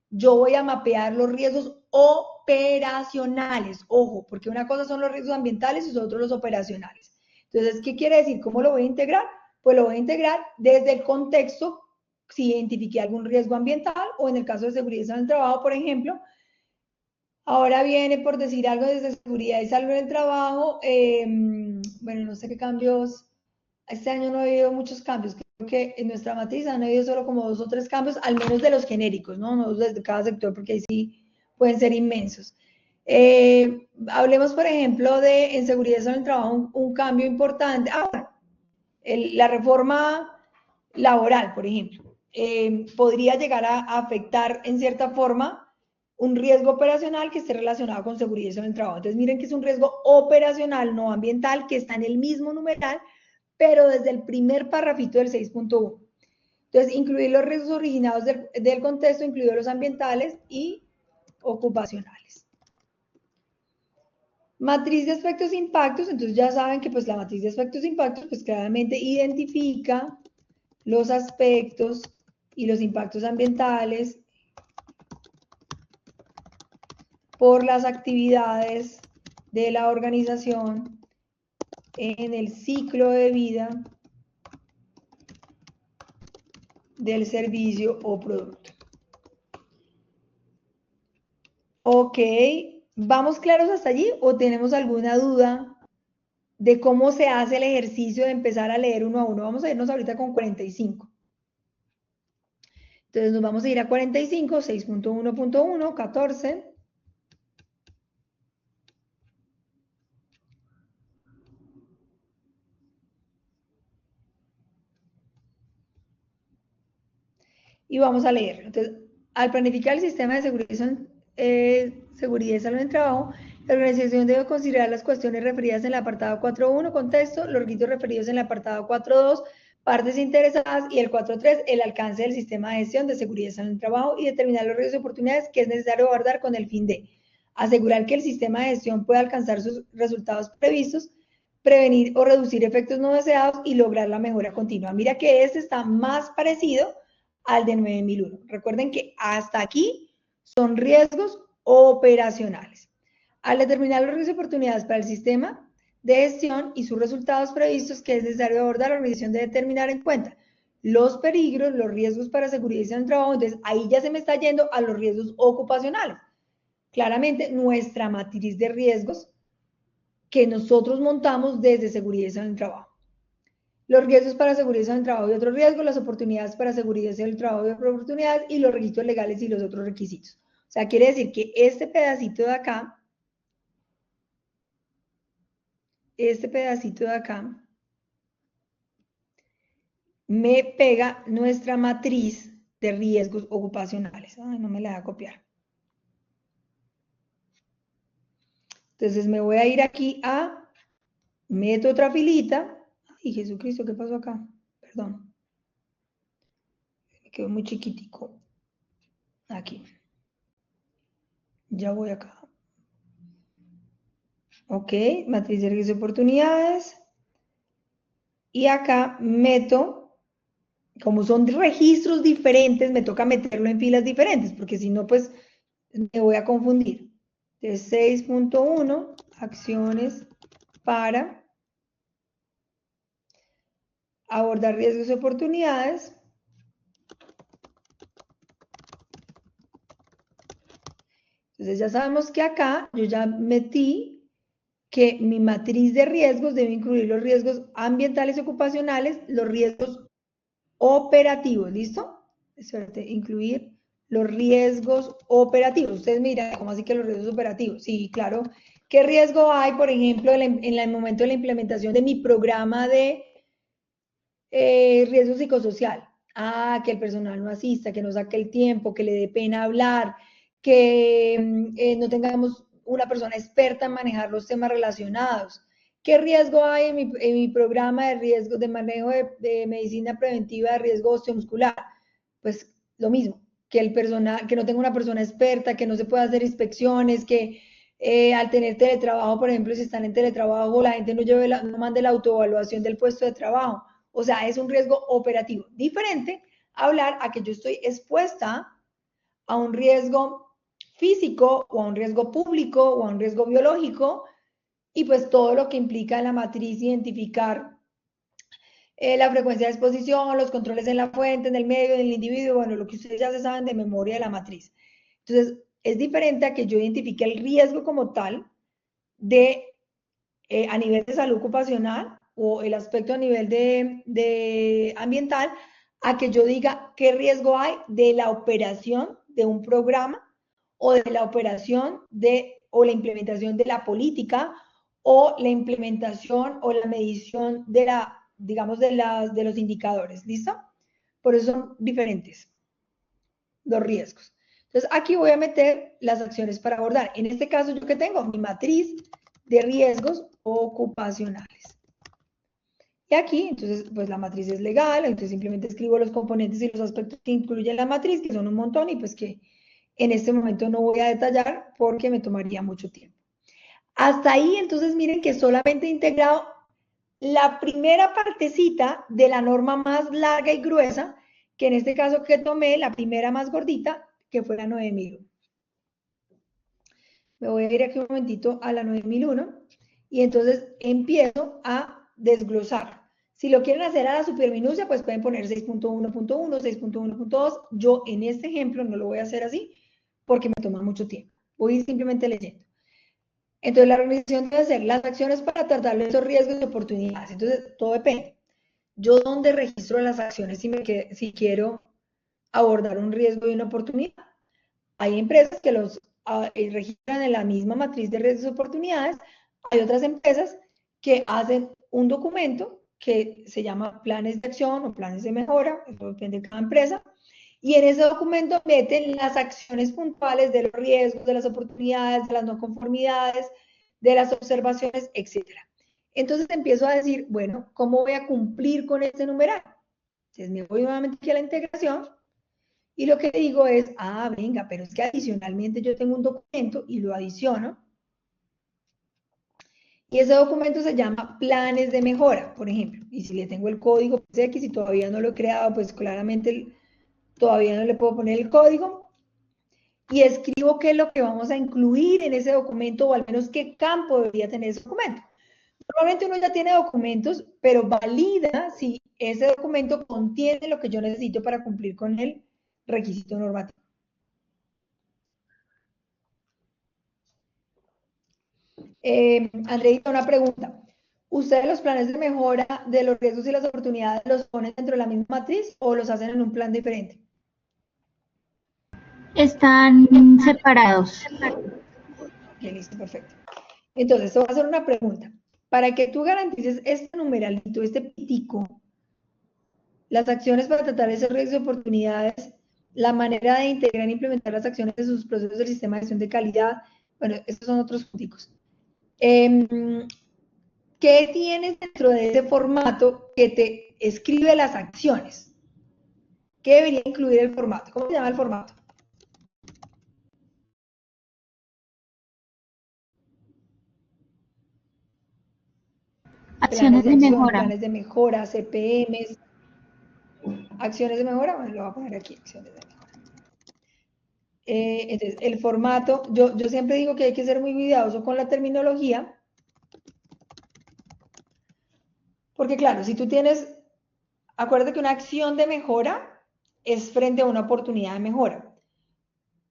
yo voy a mapear los riesgos operacionales. Ojo, porque una cosa son los riesgos ambientales y otros los operacionales. Entonces, ¿qué quiere decir? ¿Cómo lo voy a integrar? Pues lo voy a integrar desde el contexto, si identifiqué algún riesgo ambiental o en el caso de seguridad en el trabajo, por ejemplo. Ahora viene por decir algo desde seguridad y salud en el trabajo. Bueno, no sé qué cambios. Este año no ha habido muchos cambios. que en nuestra matriz han habido solo como 2 o 3 cambios, al menos de los genéricos, ¿no? No desde cada sector, porque ahí sí pueden ser inmensos. Hablemos, por ejemplo, de en seguridad en el trabajo, un cambio importante. Bueno, la reforma laboral, por ejemplo, podría llegar a afectar en cierta forma un riesgo operacional que esté relacionado con seguridad en el trabajo. Entonces, miren que es un riesgo operacional, no ambiental, que está en el mismo numeral, pero desde el primer parrafito del 6.1. Entonces, incluir los riesgos originados del contexto, incluidos los ambientales y ocupacionales. Matriz de efectos e impactos, entonces ya saben que pues la matriz de efectos e impactos pues claramente identifica los aspectos y los impactos ambientales por las actividades de la organización en el ciclo de vida del servicio o producto. Ok, ¿vamos claros hasta allí o tenemos alguna duda de cómo se hace el ejercicio de empezar a leer uno a uno? Vamos a irnos ahorita con 45. Entonces nos vamos a ir a 45, 6.1.1, 14. Y vamos a leer. Entonces, al planificar el sistema de seguridad y salud en el trabajo, la organización debe considerar las cuestiones referidas en el apartado 4.1, contexto, los requisitos referidos en el apartado 4.2, partes interesadas, y el 4.3, el alcance del sistema de gestión de seguridad y salud en el trabajo, y determinar los riesgos y oportunidades que es necesario abordar con el fin de asegurar que el sistema de gestión pueda alcanzar sus resultados previstos, prevenir o reducir efectos no deseados y lograr la mejora continua. Mira que este está más parecido al de 9001. Recuerden que hasta aquí son riesgos operacionales. Al determinar los riesgos y oportunidades para el sistema de gestión y sus resultados previstos que es necesario abordar, la organización debe tener en cuenta los peligros, los riesgos para seguridad y en el trabajo. Entonces, ahí ya se me está yendo a los riesgos ocupacionales. Claramente, nuestra matriz de riesgos que nosotros montamos desde seguridad en el trabajo. Los riesgos para seguridad en el trabajo y otros riesgos, las oportunidades para seguridad en el trabajo y otras oportunidades, y los requisitos legales y los otros requisitos. O sea, quiere decir que este pedacito de acá, me pega nuestra matriz de riesgos ocupacionales. Ay, no me la voy a copiar. Entonces me voy a ir aquí a, meto otra filita. Ay, Jesucristo, ¿qué pasó acá? Perdón. Me quedó muy chiquitico. Aquí. Ya voy acá. Ok, matriz de riesgos y oportunidades. Y acá meto, como son registros diferentes, me toca meterlo en filas diferentes, porque si no, pues me voy a confundir. Entonces, 6.1, acciones para abordar riesgos y oportunidades. Entonces, ya sabemos que acá yo ya metí que mi matriz de riesgos debe incluir los riesgos ambientales y ocupacionales, los riesgos operativos, ¿listo? Espérate, incluir los riesgos operativos. Ustedes miran, ¿cómo así que los riesgos operativos? Sí, claro. ¿Qué riesgo hay, por ejemplo, en el momento de la implementación de mi programa de riesgo psicosocial? Ah, que el personal no asista, que no saque el tiempo, que le dé pena hablar, que no tengamos una persona experta en manejar los temas relacionados. ¿Qué riesgo hay en mi programa de riesgo de manejo de medicina preventiva de riesgo osteomuscular? Pues lo mismo, que el personal, que no tenga una persona experta, que no se pueda hacer inspecciones, que al tener teletrabajo, por ejemplo, si están en teletrabajo, la gente no mande la autoevaluación del puesto de trabajo. O sea, es un riesgo operativo. Diferente a hablar a que yo estoy expuesta a un riesgo físico o a un riesgo público o a un riesgo biológico, y pues todo lo que implica en la matriz identificar la frecuencia de exposición, los controles en la fuente, en el medio, en el individuo, bueno, lo que ustedes ya se saben de memoria de la matriz. Entonces, es diferente a que yo identifique el riesgo como tal de, a nivel de salud ocupacional, o el aspecto a nivel de ambiental a que yo diga qué riesgo hay de la operación de un programa o de la operación o la implementación de la política o la implementación o la medición de digamos, de los indicadores, ¿listo? Por eso son diferentes los riesgos. Entonces, aquí voy a meter las acciones para abordar. En este caso, ¿yo qué tengo? Mi matriz de riesgos ocupacionales. Y aquí, entonces, pues la matriz es legal, entonces simplemente escribo los componentes y los aspectos que incluye la matriz, que son un montón, y pues que en este momento no voy a detallar porque me tomaría mucho tiempo. Hasta ahí, entonces, miren que solamente he integrado la primera partecita de la norma más larga y gruesa, que en este caso que tomé, la primera más gordita, que fue la 9001. Me voy a ir aquí un momentito a la 9001 y entonces empiezo a desglosar. Si lo quieren hacer a la superminucia, pues pueden poner 6.1.1, 6.1.2. Yo en este ejemplo no lo voy a hacer así porque me toma mucho tiempo. Voy simplemente leyendo. Entonces la organización debe hacer las acciones para tratar esos riesgos y oportunidades. Entonces todo depende. Yo dónde registro las acciones si quiero abordar un riesgo y una oportunidad. Hay empresas que los registran en la misma matriz de riesgos y oportunidades. Hay otras empresas que hacen un documento que se llama planes de acción o planes de mejora, eso depende de cada empresa, y en ese documento meten las acciones puntuales de los riesgos, de las oportunidades, de las no conformidades, de las observaciones, etc. Entonces empiezo a decir, bueno, ¿cómo voy a cumplir con este numeral? Entonces me voy nuevamente aquí a la integración y lo que digo es, venga, pero es que adicionalmente yo tengo un documento y lo adiciono. Y ese documento se llama planes de mejora, por ejemplo. Y si le tengo el código PSX y todavía no lo he creado, pues claramente todavía no le puedo poner el código. Y escribo qué es lo que vamos a incluir en ese documento o al menos qué campo debería tener ese documento. Normalmente uno ya tiene documentos, pero valida si ese documento contiene lo que yo necesito para cumplir con el requisito normativo. Andreita, una pregunta. ¿Ustedes los planes de mejora de los riesgos y las oportunidades los ponen dentro de la misma matriz o los hacen en un plan diferente? Están separados. Ok, listo, perfecto. Entonces, te voy a hacer una pregunta. Para que tú garantices este numeralito, este pitico, las acciones para tratar esos riesgos y oportunidades, la manera de integrar e implementar las acciones de sus procesos del sistema de gestión de calidad, bueno, estos son otros punticos. ¿Qué tienes dentro de ese formato que te escribe las acciones? ¿Qué debería incluir el formato? ¿Cómo se llama el formato? Acciones de acción, mejora. planes de mejora, CPMs, acciones de mejora. Bueno, lo voy a poner aquí, acciones de mejora. Entonces, el formato, yo siempre digo que hay que ser muy cuidadoso con la terminología, porque claro, si tú tienes, acuérdate que una acción de mejora es frente a una oportunidad de mejora.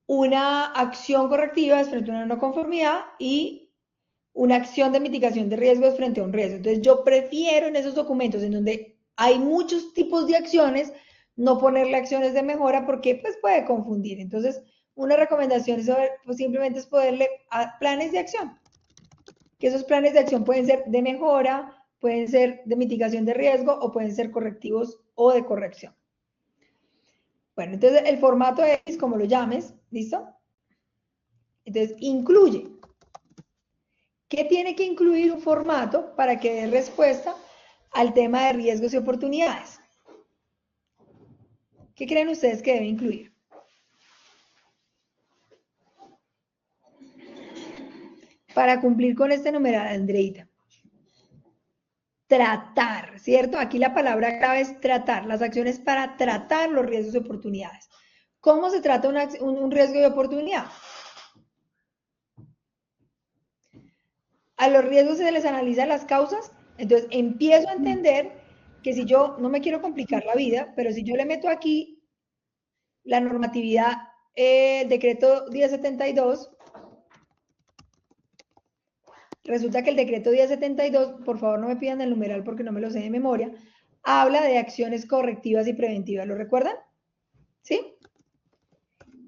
Una acción correctiva es frente a una no conformidad y una acción de mitigación de riesgos frente a un riesgo. Entonces, yo prefiero en esos documentos en donde hay muchos tipos de acciones, no ponerle acciones de mejora porque pues puede confundir. Entonces, una recomendación es pues, simplemente es ponerle a planes de acción. Que esos planes de acción pueden ser de mejora, pueden ser de mitigación de riesgo o pueden ser correctivos o de corrección. Bueno, entonces el formato es como lo llames, ¿listo? Entonces, incluye. ¿Qué tiene que incluir un formato para que dé respuesta al tema de riesgos y oportunidades? ¿Qué creen ustedes que debe incluir? Para cumplir con este numeral, Andreita. Tratar, ¿cierto? Aquí la palabra clave es tratar, las acciones para tratar los riesgos y oportunidades. ¿Cómo se trata un riesgo y oportunidad? A los riesgos se les analizan las causas, entonces empiezo a entender que si yo no me quiero complicar la vida, pero si yo le meto aquí la normatividad, decreto 1072, Resulta que el decreto 1072, por favor no me pidan el numeral porque no me lo sé de memoria, habla de acciones correctivas y preventivas, ¿lo recuerdan? ¿Sí?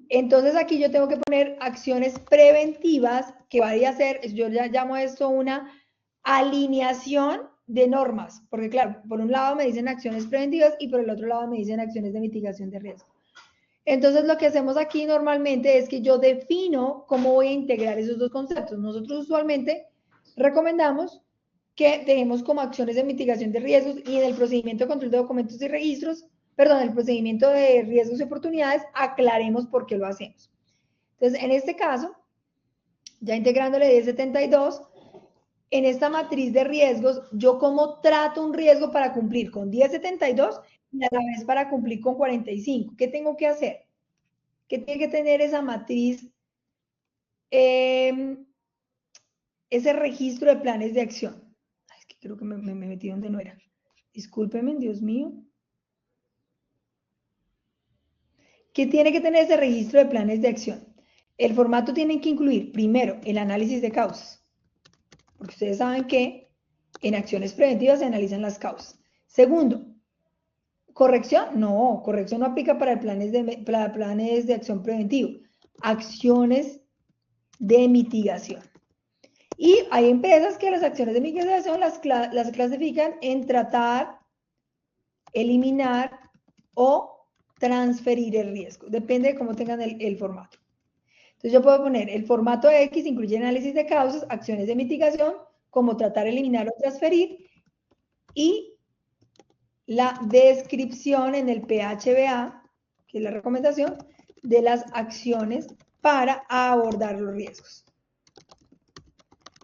Entonces aquí yo tengo que poner acciones preventivas que vaya a ser, yo ya llamo esto una alineación de normas, porque claro, por un lado me dicen acciones preventivas y por el otro lado me dicen acciones de mitigación de riesgo. Entonces lo que hacemos aquí normalmente es que yo defino cómo voy a integrar esos dos conceptos. Nosotros usualmente recomendamos que dejemos como acciones de mitigación de riesgos y en el procedimiento de control de documentos y registros, perdón, el procedimiento de riesgos y oportunidades, aclaremos por qué lo hacemos. Entonces, en este caso, ya integrándole 1072, en esta matriz de riesgos, yo cómo trato un riesgo para cumplir con 1072 y a la vez para cumplir con 45. ¿Qué tengo que hacer? ¿Qué tiene que tener esa matriz? Ese registro de planes de acción. Ay, es que creo que me metí donde no era. Discúlpenme, Dios mío. ¿Qué tiene que tener ese registro de planes de acción? El formato tiene que incluir, primero, el análisis de causas, porque ustedes saben que en acciones preventivas se analizan las causas. Segundo, ¿corrección? No, corrección no aplica para planes de acción preventivo. Acciones de mitigación. Y hay empresas que las acciones de mitigación las clasifican en tratar, eliminar o transferir el riesgo. Depende de cómo tengan el formato. Entonces yo puedo poner el formato X, incluye análisis de causas, acciones de mitigación, como tratar, eliminar o transferir, y la descripción en el PHBA, que es la recomendación, de las acciones para abordar los riesgos.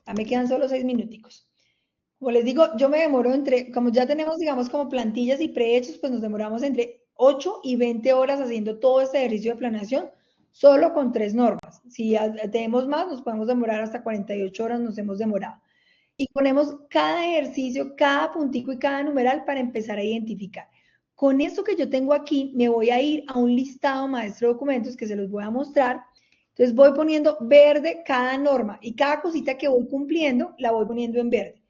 Ya me quedan solo 6 minuticos. Como les digo, yo me demoro como ya tenemos, digamos, como plantillas y prehechos, pues nos demoramos entre 8 y 20 horas haciendo todo este ejercicio de planeación, solo con 3 normas. Si tenemos más, nos podemos demorar hasta 48 horas, nos hemos demorado. Y ponemos cada ejercicio, cada puntico y cada numeral para empezar a identificar. Con esto que yo tengo aquí, me voy a ir a un listado maestro de documentos que se los voy a mostrar. Entonces voy poniendo verde cada norma y cada cosita que voy cumpliendo la voy poniendo en verde,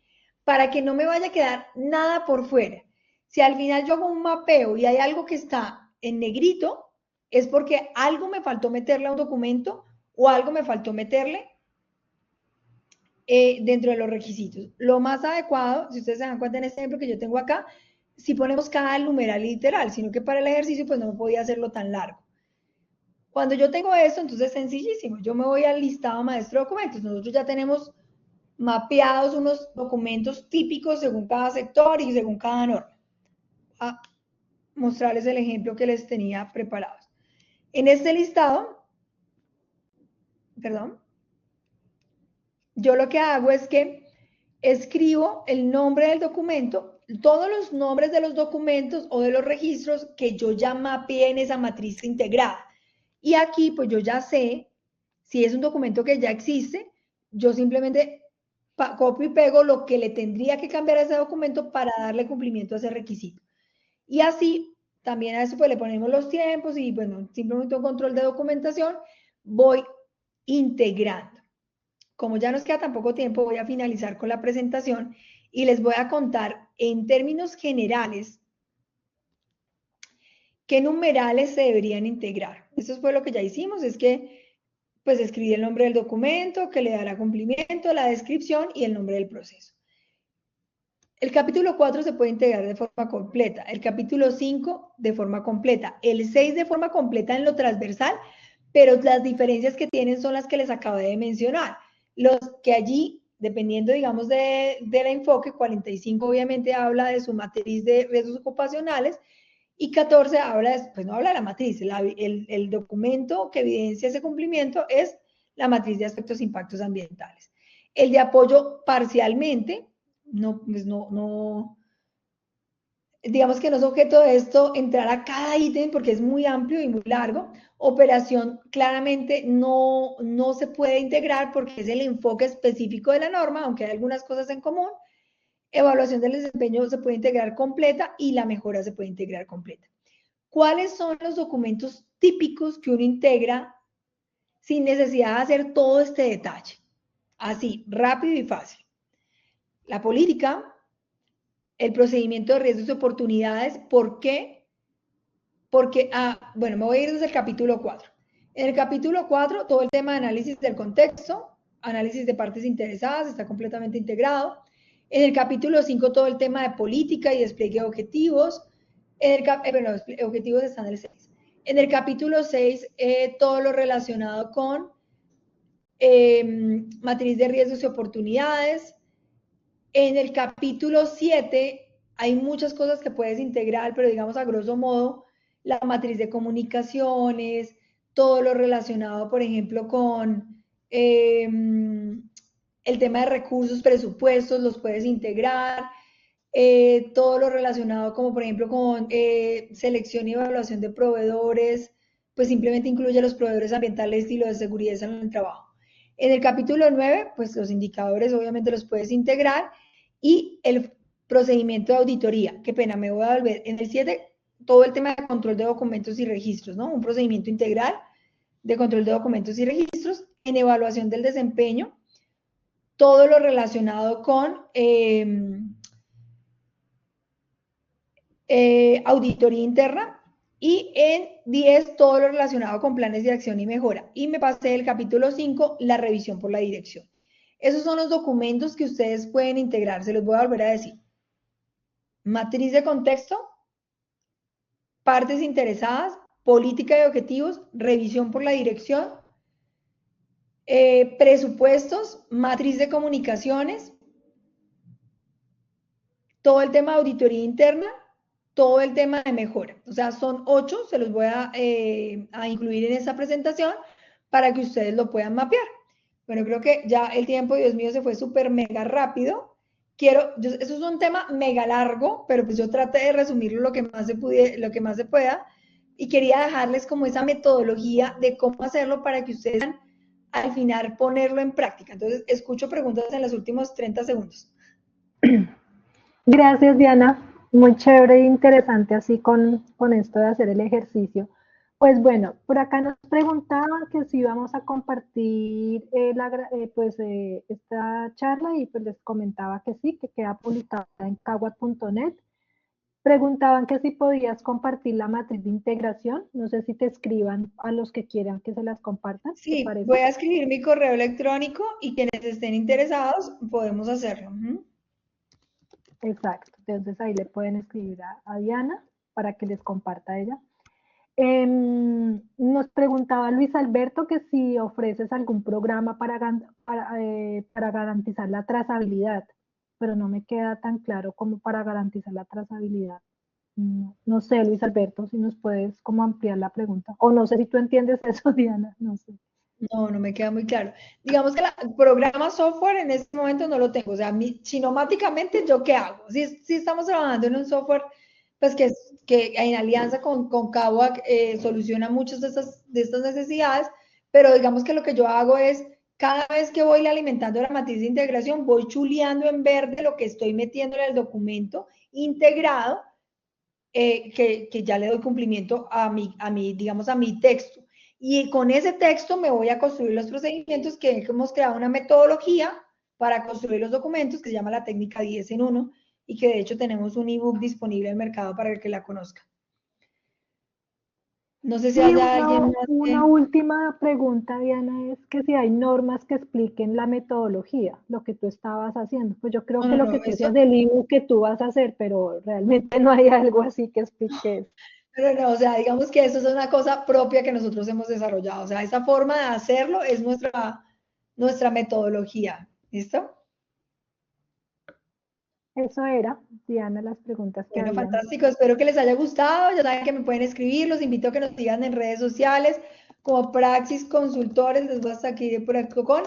para que no me vaya a quedar nada por fuera. Si al final yo hago un mapeo y hay algo que está en negrito, es porque algo me faltó meterle a un documento o algo me faltó meterle dentro de los requisitos. Lo más adecuado, si ustedes se dan cuenta en este ejemplo que yo tengo acá, si ponemos cada numeral literal, sino que para el ejercicio pues no podía hacerlo tan largo. Cuando yo tengo esto, entonces es sencillísimo. Yo me voy al listado maestro de documentos. Nosotros ya tenemos mapeados unos documentos típicos según cada sector y según cada norma. A mostrarles el ejemplo que les tenía preparados. En este listado, perdón, yo lo que hago es que escribo el nombre del documento, todos los nombres de los documentos o de los registros que yo ya mapeé en esa matriz integrada. Y aquí, pues yo ya sé, si es un documento que ya existe, yo simplemente copio y pego lo que le tendría que cambiar a ese documento para darle cumplimiento a ese requisito. Y así, también a eso pues le ponemos los tiempos y bueno, simplemente un control de documentación, voy integrando. Como ya nos queda tan poco tiempo, voy a finalizar con la presentación y les voy a contar en términos generales qué numerales se deberían integrar. Eso fue lo que ya hicimos, es que pues escribí el nombre del documento, que le dará cumplimiento, la descripción y el nombre del proceso. El capítulo 4 se puede integrar de forma completa, el capítulo 5 de forma completa, el 6 de forma completa en lo transversal, pero las diferencias que tienen son las que les acabo de mencionar. Los que allí, dependiendo, digamos, del enfoque, 45 obviamente habla de su matriz de riesgos ocupacionales y 14 habla, pues no habla de la matriz, el documento que evidencia ese cumplimiento es la matriz de aspectos e impactos ambientales. El de apoyo parcialmente, digamos que no es objeto de esto entrar a cada ítem porque es muy amplio y muy largo. Operación claramente no se puede integrar porque es el enfoque específico de la norma, aunque hay algunas cosas en común. Evaluación del desempeño se puede integrar completa y la mejora se puede integrar completa. ¿Cuáles son los documentos típicos que uno integra sin necesidad de hacer todo este detalle? Así, rápido y fácil. La política, el procedimiento de riesgos y oportunidades. ¿Por qué? Porque, bueno, me voy a ir desde el capítulo 4. En el capítulo 4, todo el tema de análisis del contexto, análisis de partes interesadas, está completamente integrado. En el capítulo 5, todo el tema de política y despliegue de objetivos. Bueno, los objetivos están en el 6. En el capítulo 6, todo lo relacionado con matriz de riesgos y oportunidades. En el capítulo 7 hay muchas cosas que puedes integrar, pero digamos a grosso modo, la matriz de comunicaciones, todo lo relacionado, por ejemplo, con el tema de recursos, presupuestos, los puedes integrar. Todo lo relacionado como por ejemplo con selección y evaluación de proveedores, pues simplemente incluye los proveedores ambientales y los de seguridad en el trabajo. En el capítulo 9, pues los indicadores obviamente los puedes integrar y el procedimiento de auditoría. Qué pena, me voy a volver. En el 7, todo el tema de control de documentos y registros, ¿no? Un procedimiento integral de control de documentos y registros. En evaluación del desempeño, todo lo relacionado con auditoría interna, y en 10 todo lo relacionado con planes de acción y mejora. Y me pasé del capítulo 5, la revisión por la dirección. Esos son los documentos que ustedes pueden integrar, se los voy a volver a decir. Matriz de contexto, partes interesadas, política de objetivos, revisión por la dirección, presupuestos, matriz de comunicaciones, todo el tema de auditoría interna, todo el tema de mejora. O sea, son 8, se los voy a incluir en esta presentación para que ustedes lo puedan mapear. Bueno, creo que ya el tiempo, Dios mío, se fue súper mega rápido. Eso es un tema mega largo, pero pues yo traté de resumirlo lo que más se pueda, y quería dejarles como esa metodología de cómo hacerlo para que ustedes al final ponerlo en práctica. Entonces, escucho preguntas en los últimos 30 segundos. Gracias, Diana. Muy chévere e interesante así con esto de hacer el ejercicio. Pues bueno, por acá nos preguntaban que si íbamos a compartir esta charla y pues les comentaba que sí, que queda publicada en kawat.net. Preguntaban que si podías compartir la matriz de integración. No sé si te escriban a los que quieran que se las compartan, ¿te Sí, parece? voy a escribir mi correo electrónico y quienes estén interesados podemos hacerlo. Exacto. Entonces ahí le pueden escribir a Diana para que les comparta ella. Nos preguntaba Luis Alberto que si ofreces algún programa para garantizar la trazabilidad, pero no me queda tan claro como para garantizar la trazabilidad. No sé, Luis Alberto, si nos puedes como ampliar la pregunta. O no sé si tú entiendes eso, Diana, no sé. No, no me queda muy claro. Digamos que el programa software en este momento no lo tengo. O sea, sinomáticamente, ¿yo qué hago? Si estamos trabajando en un software, pues que en alianza con Kawak soluciona muchas de estas necesidades, pero digamos que lo que yo hago es, cada vez que voy alimentando la matriz de integración, voy chuleando en verde lo que estoy metiendo en el documento integrado, que ya le doy cumplimiento digamos, a mi texto. Y con ese texto me voy a construir los procedimientos que hemos creado una metodología para construir los documentos que se llama la técnica 10 en 1 y que de hecho tenemos un ebook disponible en el mercado para el que la conozca. No sé si Y haya alguien más. una última pregunta, Diana, es que si hay normas que expliquen la metodología, lo que tú estabas haciendo. Pues yo creo que lo que tú decías del ebook que tú vas a hacer, pero realmente no hay algo así que explique eso. Pero no, o sea, digamos que eso es una cosa propia que nosotros hemos desarrollado. O sea, esa forma de hacerlo es nuestra metodología. ¿Listo? Eso era, Diana, las preguntas que Bueno, habían. fantástico. Espero que les haya gustado. Ya saben que me pueden escribir. Los invito a que nos sigan en redes sociales como Praxis Consultores. Les voy a escribir por aquí con.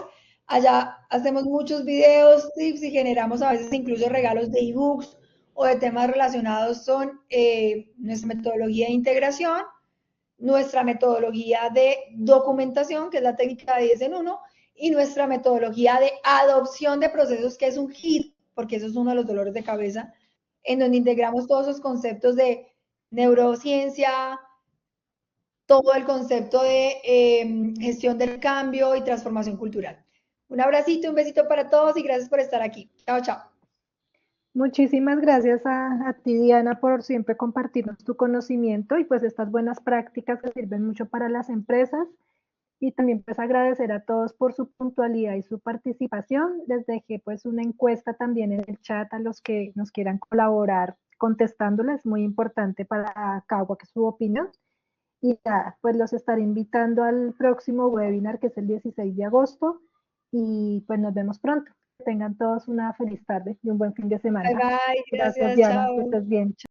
Allá hacemos muchos videos, tips y generamos a veces incluso regalos de ebooks o de temas relacionados con nuestra metodología de integración, nuestra metodología de documentación, que es la técnica de 10 en 1, y nuestra metodología de adopción de procesos, que es un hit, porque eso es uno de los dolores de cabeza, en donde integramos todos esos conceptos de neurociencia, todo el concepto de gestión del cambio y transformación cultural. Un abracito, un besito para todos y gracias por estar aquí. Chao, chao. Muchísimas gracias a ti, Diana, por siempre compartirnos tu conocimiento y pues estas buenas prácticas que sirven mucho para las empresas. Y también pues agradecer a todos por su puntualidad y su participación. Les dejé pues una encuesta también en el chat a los que nos quieran colaborar contestándola. Es muy importante para Cagua que su opinión. Y nada, pues los estaré invitando al próximo webinar que es el 16 de agosto y pues nos vemos pronto. Que tengan todos una feliz tarde y un buen fin de Bye, semana. bye. Gracias, Gracias. Diana, que Chao. estés bien.